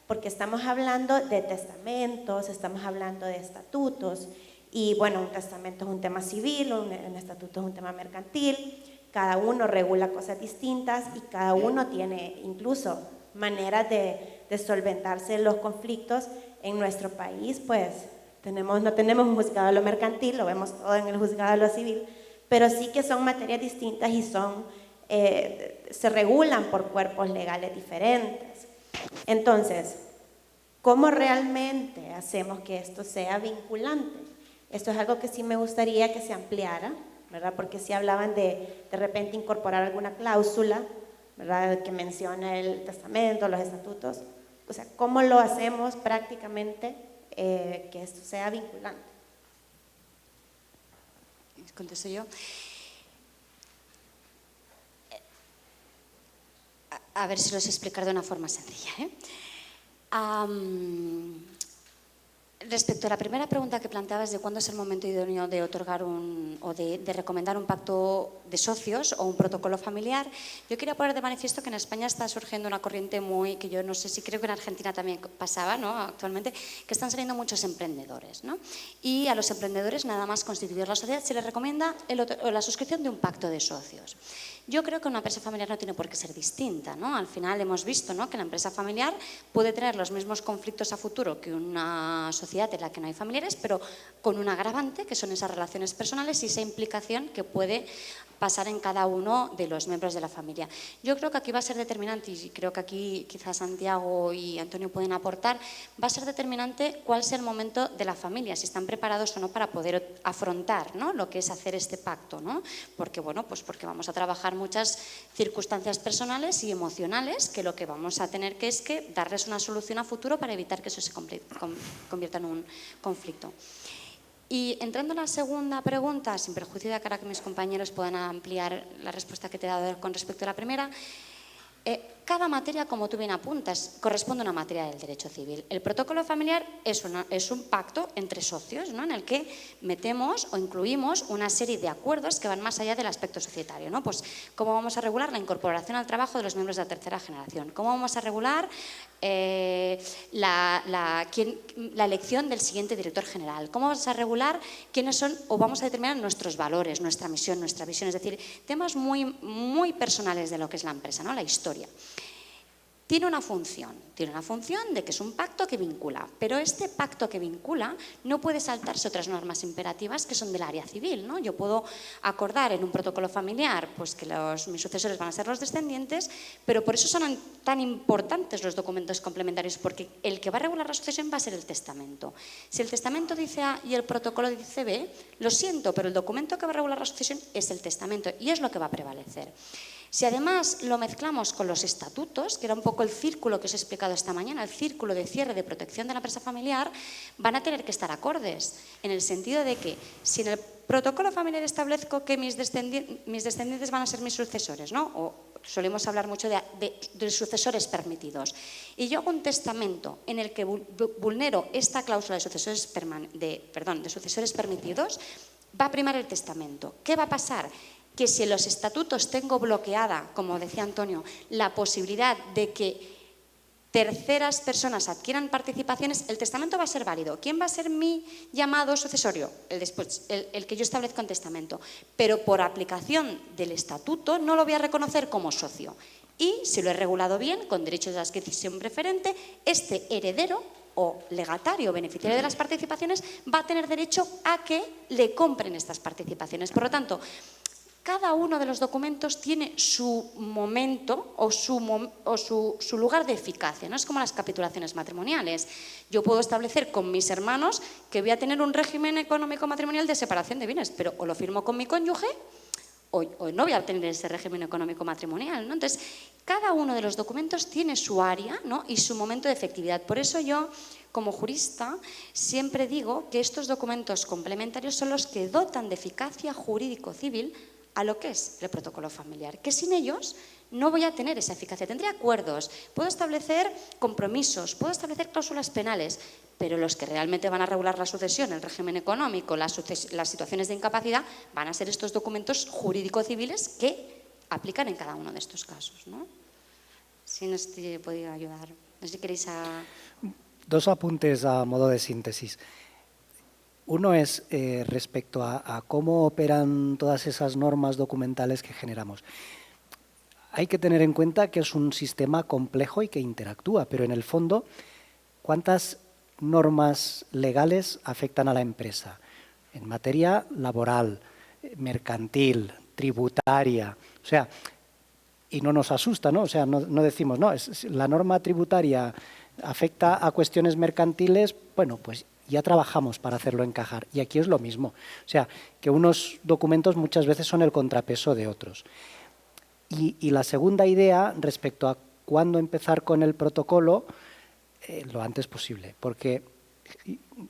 porque estamos hablando de testamentos, estamos hablando de estatutos, y bueno, un testamento es un tema civil, un estatuto es un tema mercantil, cada uno regula cosas distintas y cada uno tiene incluso maneras de solventarse los conflictos. En nuestro país, pues, no tenemos un juzgado de lo mercantil, lo vemos todo en el juzgado de lo civil, pero sí que son materias distintas y son se regulan por cuerpos legales diferentes. Entonces, ¿cómo realmente hacemos que esto sea vinculante? Esto es algo que sí me gustaría que se ampliara, ¿verdad? Porque si hablaban de repente incorporar alguna cláusula, ¿verdad? Que menciona el testamento, los estatutos. O sea, ¿cómo lo hacemos prácticamente que esto sea vinculante? Contesto yo. A ver si lo sé explicar de una forma sencilla, ¿eh? Respecto a la primera pregunta que planteabas de cuándo es el momento idóneo de otorgar o de recomendar un pacto de socios o un protocolo familiar, yo quería poner de manifiesto que en España está surgiendo una corriente que yo no sé si creo que en Argentina también pasaba, ¿no? Actualmente, que están saliendo muchos emprendedores, ¿no? Y a los emprendedores, nada más constituir la sociedad, se les recomienda la suscripción de un pacto de socios. Yo creo que una empresa familiar no tiene por qué ser distinta, ¿no? Al final hemos visto, ¿no?, que la empresa familiar puede tener los mismos conflictos a futuro que una sociedad en la que no hay familiares, pero con un agravante, que son esas relaciones personales y esa implicación que puede pasar en cada uno de los miembros de la familia. Yo creo que aquí va a ser determinante, y creo que aquí quizás Santiago y Antonio pueden aportar, va a ser determinante cuál sea el momento de la familia, si están preparados o no para poder afrontar, ¿no?, lo que es hacer este pacto, ¿no? Porque, bueno, pues porque vamos a trabajar muchas circunstancias personales y emocionales que lo que vamos a tener que es que darles una solución a futuro para evitar que eso se convierta en un conflicto. Y entrando en la segunda pregunta, sin perjuicio de cara a que mis compañeros puedan ampliar la respuesta que te he dado con respecto a la primera, cada materia, como tú bien apuntas, corresponde a una materia del derecho civil. El protocolo familiar es un pacto entre socios, ¿no?, en el que metemos o incluimos una serie de acuerdos que van más allá del aspecto societario, ¿no? Pues cómo vamos a regular la incorporación al trabajo de los miembros de la tercera generación, cómo vamos a regular la elección del siguiente director general, cómo vamos a regular quiénes son o vamos a determinar nuestros valores, nuestra misión, nuestra visión, es decir, temas muy, muy personales de lo que es la empresa, ¿no?, la historia. Tiene una función de que es un pacto que vincula, pero este pacto que vincula no puede saltarse otras normas imperativas que son del área civil, ¿no? Yo puedo acordar en un protocolo familiar pues que mis sucesores van a ser los descendientes, pero por eso son tan importantes los documentos complementarios, porque el que va a regular la sucesión va a ser el testamento. Si el testamento dice A y el protocolo dice B, lo siento, pero el documento que va a regular la sucesión es el testamento y es lo que va a prevalecer. Si además lo mezclamos con los estatutos, que era un poco el círculo que os he explicado esta mañana, el círculo de cierre de protección de la empresa familiar, van a tener que estar acordes, en el sentido de que si en el protocolo familiar establezco que mis descendientes van a ser mis sucesores, ¿no?, o solemos hablar mucho de sucesores permitidos, y yo hago un testamento en el que vulnero esta cláusula de sucesores permitidos, va a primar el testamento. ¿Qué va a pasar? Que si en los estatutos tengo bloqueada, como decía Antonio, la posibilidad de que terceras personas adquieran participaciones, el testamento va a ser válido. ¿Quién va a ser mi llamado sucesorio? El que yo establezco en testamento. Pero por aplicación del estatuto no lo voy a reconocer como socio. Y si lo he regulado bien, con derechos de adquisición preferente, este heredero o legatario o beneficiario de las participaciones va a tener derecho a que le compren estas participaciones. Por lo tanto, cada uno de los documentos tiene su momento o su lugar de eficacia. No es como las capitulaciones matrimoniales. Yo puedo establecer con mis hermanos que voy a tener un régimen económico matrimonial de separación de bienes, pero o lo firmo con mi cónyuge o no voy a tener ese régimen económico matrimonial, ¿no? Entonces, cada uno de los documentos tiene su área, ¿no?, y su momento de efectividad. Por eso yo, como jurista, siempre digo que estos documentos complementarios son los que dotan de eficacia jurídico-civil a lo que es el protocolo familiar, que sin ellos no voy a tener esa eficacia. Tendré acuerdos, puedo establecer compromisos, puedo establecer cláusulas penales, pero los que realmente van a regular la sucesión, el régimen económico, las situaciones de incapacidad, van a ser estos documentos jurídico-civiles que aplican en cada uno de estos casos, ¿no? Si no sé si he podido ayudar. No sé si queréis Dos apuntes a modo de síntesis. Uno es respecto a cómo operan todas esas normas documentales que generamos. Hay que tener en cuenta que es un sistema complejo y que interactúa, pero en el fondo, ¿cuántas normas legales afectan a la empresa? En materia laboral, mercantil, tributaria. O sea, y no nos asusta, ¿no? O sea, no decimos, no, la norma tributaria afecta a cuestiones mercantiles, bueno, pues ya trabajamos para hacerlo encajar. Y aquí es lo mismo. O sea, que unos documentos muchas veces son el contrapeso de otros. Y la segunda idea respecto a cuándo empezar con el protocolo, lo antes posible. Porque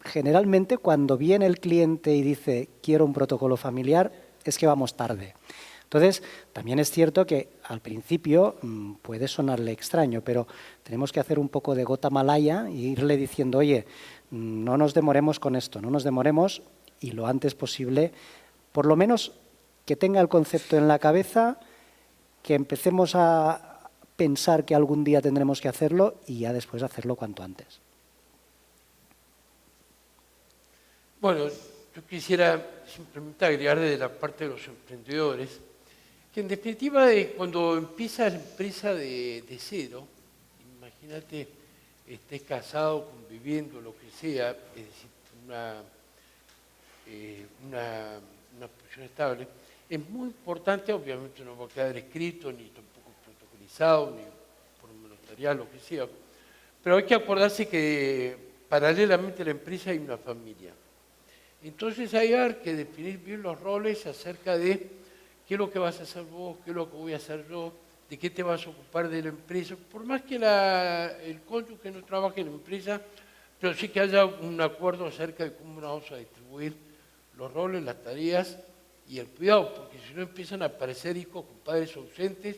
generalmente cuando viene el cliente y dice quiero un protocolo familiar, es que vamos tarde. Entonces, también es cierto que al principio puede sonarle extraño, pero tenemos que hacer un poco de gota malaya e irle diciendo, oye, no nos demoremos con esto, no nos demoremos y lo antes posible, por lo menos que tenga el concepto en la cabeza, que empecemos a pensar que algún día tendremos que hacerlo y ya después hacerlo cuanto antes. Bueno, yo quisiera simplemente agregar desde la parte de los emprendedores que en definitiva cuando empieza la empresa de cero, imagínate, estés casado, conviviendo, lo que sea, es decir, una posición estable, es muy importante, obviamente no va a quedar escrito, ni tampoco protocolizado, ni por un notarial, lo que sea, pero hay que acordarse que paralelamente a la empresa hay una familia. Entonces hay que definir bien los roles acerca de qué es lo que vas a hacer vos, qué es lo que voy a hacer yo, de qué te vas a ocupar de la empresa, por más que el cónyuge no trabaje en la empresa, pero sí que haya un acuerdo acerca de cómo nos vamos a distribuir los roles, las tareas y el cuidado, porque si no empiezan a aparecer hijos con padres ausentes,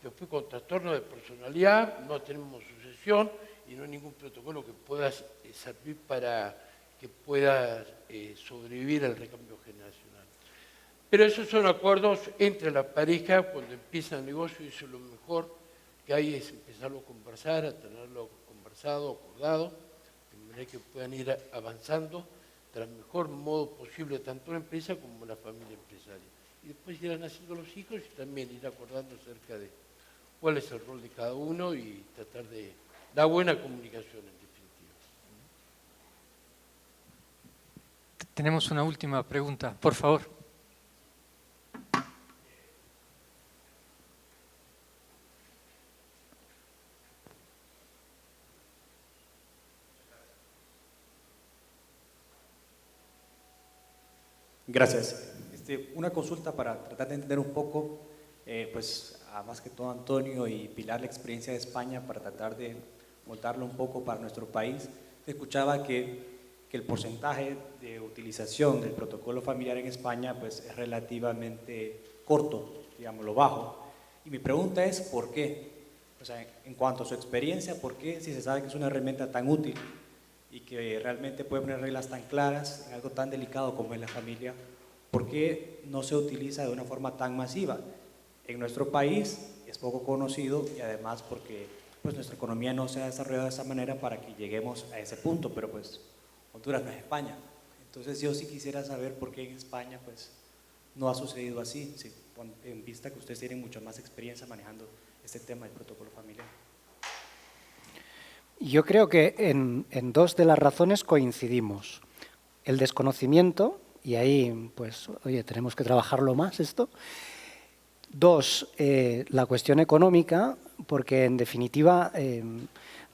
después con trastornos de personalidad, no tenemos sucesión y no hay ningún protocolo que pueda servir para que pueda sobrevivir al recambio generacional. Pero esos son acuerdos entre la pareja cuando empieza el negocio y eso es lo mejor que hay es empezarlo a conversar, a tenerlo conversado, acordado, de manera que puedan ir avanzando del mejor modo posible tanto la empresa como la familia empresaria. Y después irán haciendo los hijos y también ir acordando acerca de cuál es el rol de cada uno y tratar de dar buena comunicación en definitiva. Tenemos una última pregunta, por favor. Gracias. Una consulta para tratar de entender un poco, pues más que todo Antonio y Pilar, la experiencia de España para tratar de montarlo un poco para nuestro país. Escuchaba que el porcentaje de utilización del protocolo familiar en España pues, es relativamente corto, digámoslo bajo. Y mi pregunta es, ¿por qué? O sea, en cuanto a su experiencia, ¿por qué si se sabe que es una herramienta tan útil y que realmente puede poner reglas tan claras en algo tan delicado como es la familia, ¿por qué no se utiliza de una forma tan masiva? En nuestro país es poco conocido y además porque pues, nuestra economía no se ha desarrollado de esa manera para que lleguemos a ese punto, pero pues Honduras no es España. Entonces yo sí quisiera saber por qué en España pues, no ha sucedido así, sí, en vista que ustedes tienen mucha más experiencia manejando este tema del protocolo familiar. Yo creo que en dos de las razones coincidimos. El desconocimiento, y ahí, pues, oye, tenemos que trabajarlo más esto. Dos, la cuestión económica, porque en definitiva,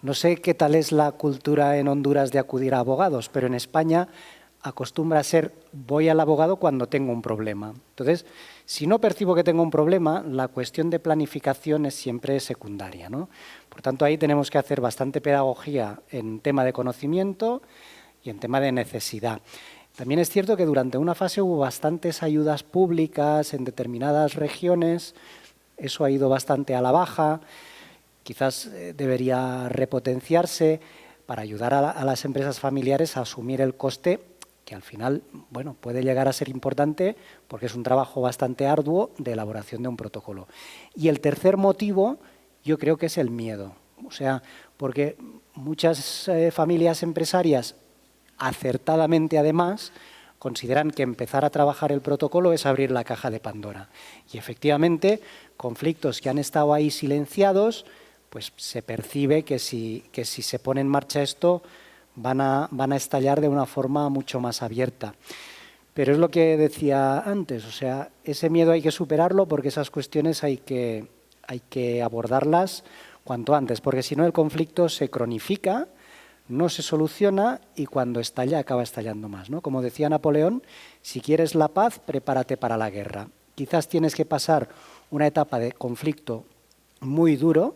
no sé qué tal es la cultura en Honduras de acudir a abogados, pero en España acostumbra a ser voy al abogado cuando tengo un problema. Entonces, si no percibo que tengo un problema, la cuestión de planificación es siempre secundaria, ¿no? Por tanto, ahí tenemos que hacer bastante pedagogía en tema de conocimiento y en tema de necesidad. También es cierto que durante una fase hubo bastantes ayudas públicas en determinadas regiones, eso ha ido bastante a la baja, quizás debería repotenciarse para ayudar a las empresas familiares a asumir el coste que al final, bueno, puede llegar a ser importante porque es un trabajo bastante arduo de elaboración de un protocolo. Y el tercer motivo, yo creo que es el miedo. O sea, porque muchas familias empresarias, acertadamente además, consideran que empezar a trabajar el protocolo es abrir la caja de Pandora. Y efectivamente, conflictos que han estado ahí silenciados, pues se percibe que si se pone en marcha esto, van a estallar de una forma mucho más abierta. Pero es lo que decía antes, o sea, ese miedo hay que superarlo porque esas cuestiones hay que hay que abordarlas cuanto antes, porque si no el conflicto se cronifica, no se soluciona y cuando estalla acaba estallando más, ¿no? Como decía Napoleón, si quieres la paz, prepárate para la guerra. Quizás tienes que pasar una etapa de conflicto muy duro,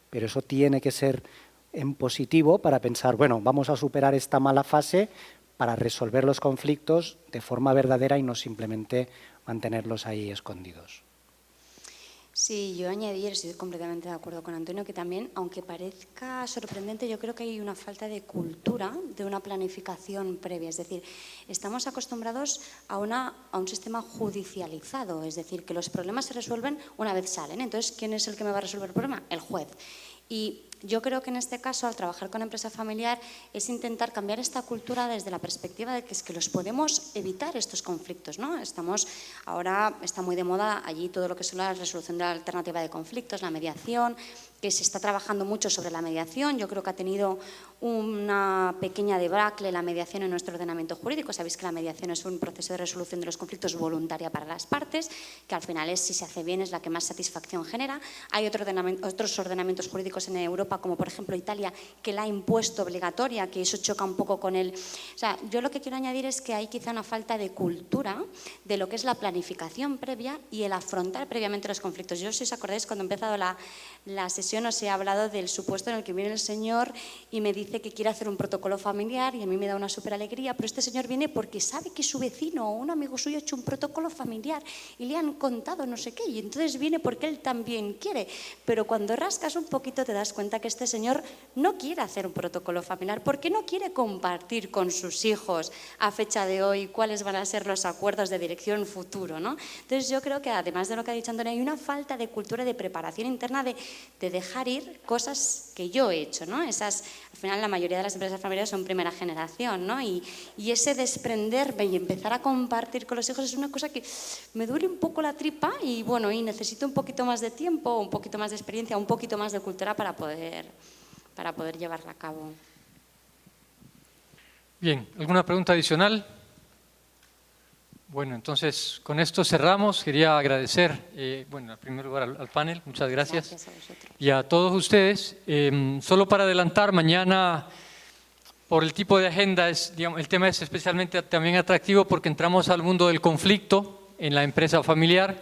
pero eso tiene que ser en positivo para pensar, bueno, vamos a superar esta mala fase para resolver los conflictos de forma verdadera y no simplemente mantenerlos ahí escondidos. Sí, yo añadir, estoy completamente de acuerdo con Antonio, que también, aunque parezca sorprendente, yo creo que hay una falta de cultura, de una planificación previa. Es decir, estamos acostumbrados a un sistema judicializado, es decir, que los problemas se resuelven una vez salen. Entonces, ¿quién es el que me va a resolver el problema? El juez. Y yo creo que en este caso, al trabajar con empresa familiar, es intentar cambiar esta cultura desde la perspectiva de que es que los podemos evitar estos conflictos, ¿no? Ahora está muy de moda allí todo lo que es la resolución de la alternativa de conflictos, la mediación, que se está trabajando mucho sobre la mediación. Yo creo que ha tenido una pequeña debacle la mediación en nuestro ordenamiento jurídico. Sabéis que la mediación es un proceso de resolución de los conflictos voluntaria para las partes, que al final si se hace bien, es la que más satisfacción genera. Hay otros ordenamientos jurídicos en Europa, como por ejemplo Italia, que la ha impuesto obligatoria, que eso choca un poco con yo lo que quiero añadir es que hay quizá una falta de cultura de lo que es la planificación previa y el afrontar previamente los conflictos. Yo, si os acordáis, cuando he empezado la sesión os he hablado del supuesto en el que viene el señor y me dice que quiere hacer un protocolo familiar y a mí me da una súper alegría, pero este señor viene porque sabe que su vecino o un amigo suyo ha hecho un protocolo familiar y le han contado no sé qué, y entonces viene porque él también quiere. Pero cuando rascas un poquito te das cuenta que este señor no quiere hacer un protocolo familiar porque no quiere compartir con sus hijos a fecha de hoy cuáles van a ser los acuerdos de dirección futuro, ¿no? Entonces yo creo que además de lo que ha dicho Antonio, hay una falta de cultura de preparación interna de dejar ir cosas que yo he hecho, ¿no? Al final la mayoría de las empresas familiares son primera generación, ¿no? Y ese desprenderme y empezar a compartir con los hijos es una cosa que me duele un poco la tripa y bueno, y necesito un poquito más de tiempo, un poquito más de experiencia, un poquito más de cultura para poder llevarla a cabo. Bien, ¿alguna pregunta adicional? Bueno, entonces con esto cerramos. Quería agradecer, en primer lugar al panel, muchas gracias. Gracias a vosotros. Y a todos ustedes. Solo para adelantar, mañana, por el tipo de agenda, el tema es especialmente también atractivo porque entramos al mundo del conflicto en la empresa familiar.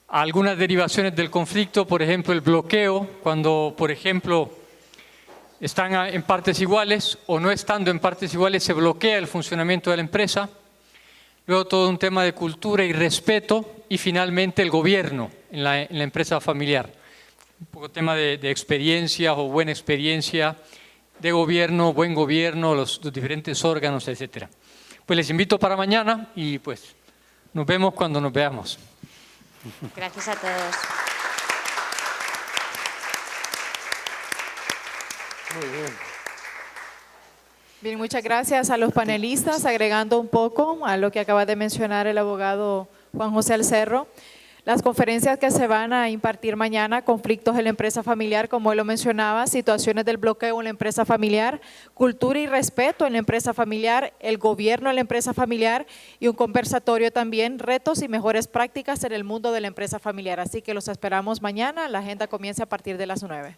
Algunas derivaciones del conflicto, por ejemplo, el bloqueo, cuando, por ejemplo, están en partes iguales o no estando en partes iguales, se bloquea el funcionamiento de la empresa. Luego todo un tema de cultura y respeto y finalmente el gobierno en la empresa familiar. Un poco tema de experiencia o buena experiencia de gobierno, buen gobierno, los diferentes órganos, etc. Pues les invito para mañana y pues nos vemos cuando nos veamos. Gracias a todos. Muy bien. Bien, muchas gracias a los panelistas. Agregando un poco a lo que acaba de mencionar el abogado Juan José Alcerro, las conferencias que se van a impartir mañana: conflictos en la empresa familiar, como él lo mencionaba, situaciones del bloqueo en la empresa familiar, cultura y respeto en la empresa familiar, el gobierno en la empresa familiar y un conversatorio también, retos y mejores prácticas en el mundo de la empresa familiar. Así que los esperamos mañana. La agenda comienza a partir de las 9.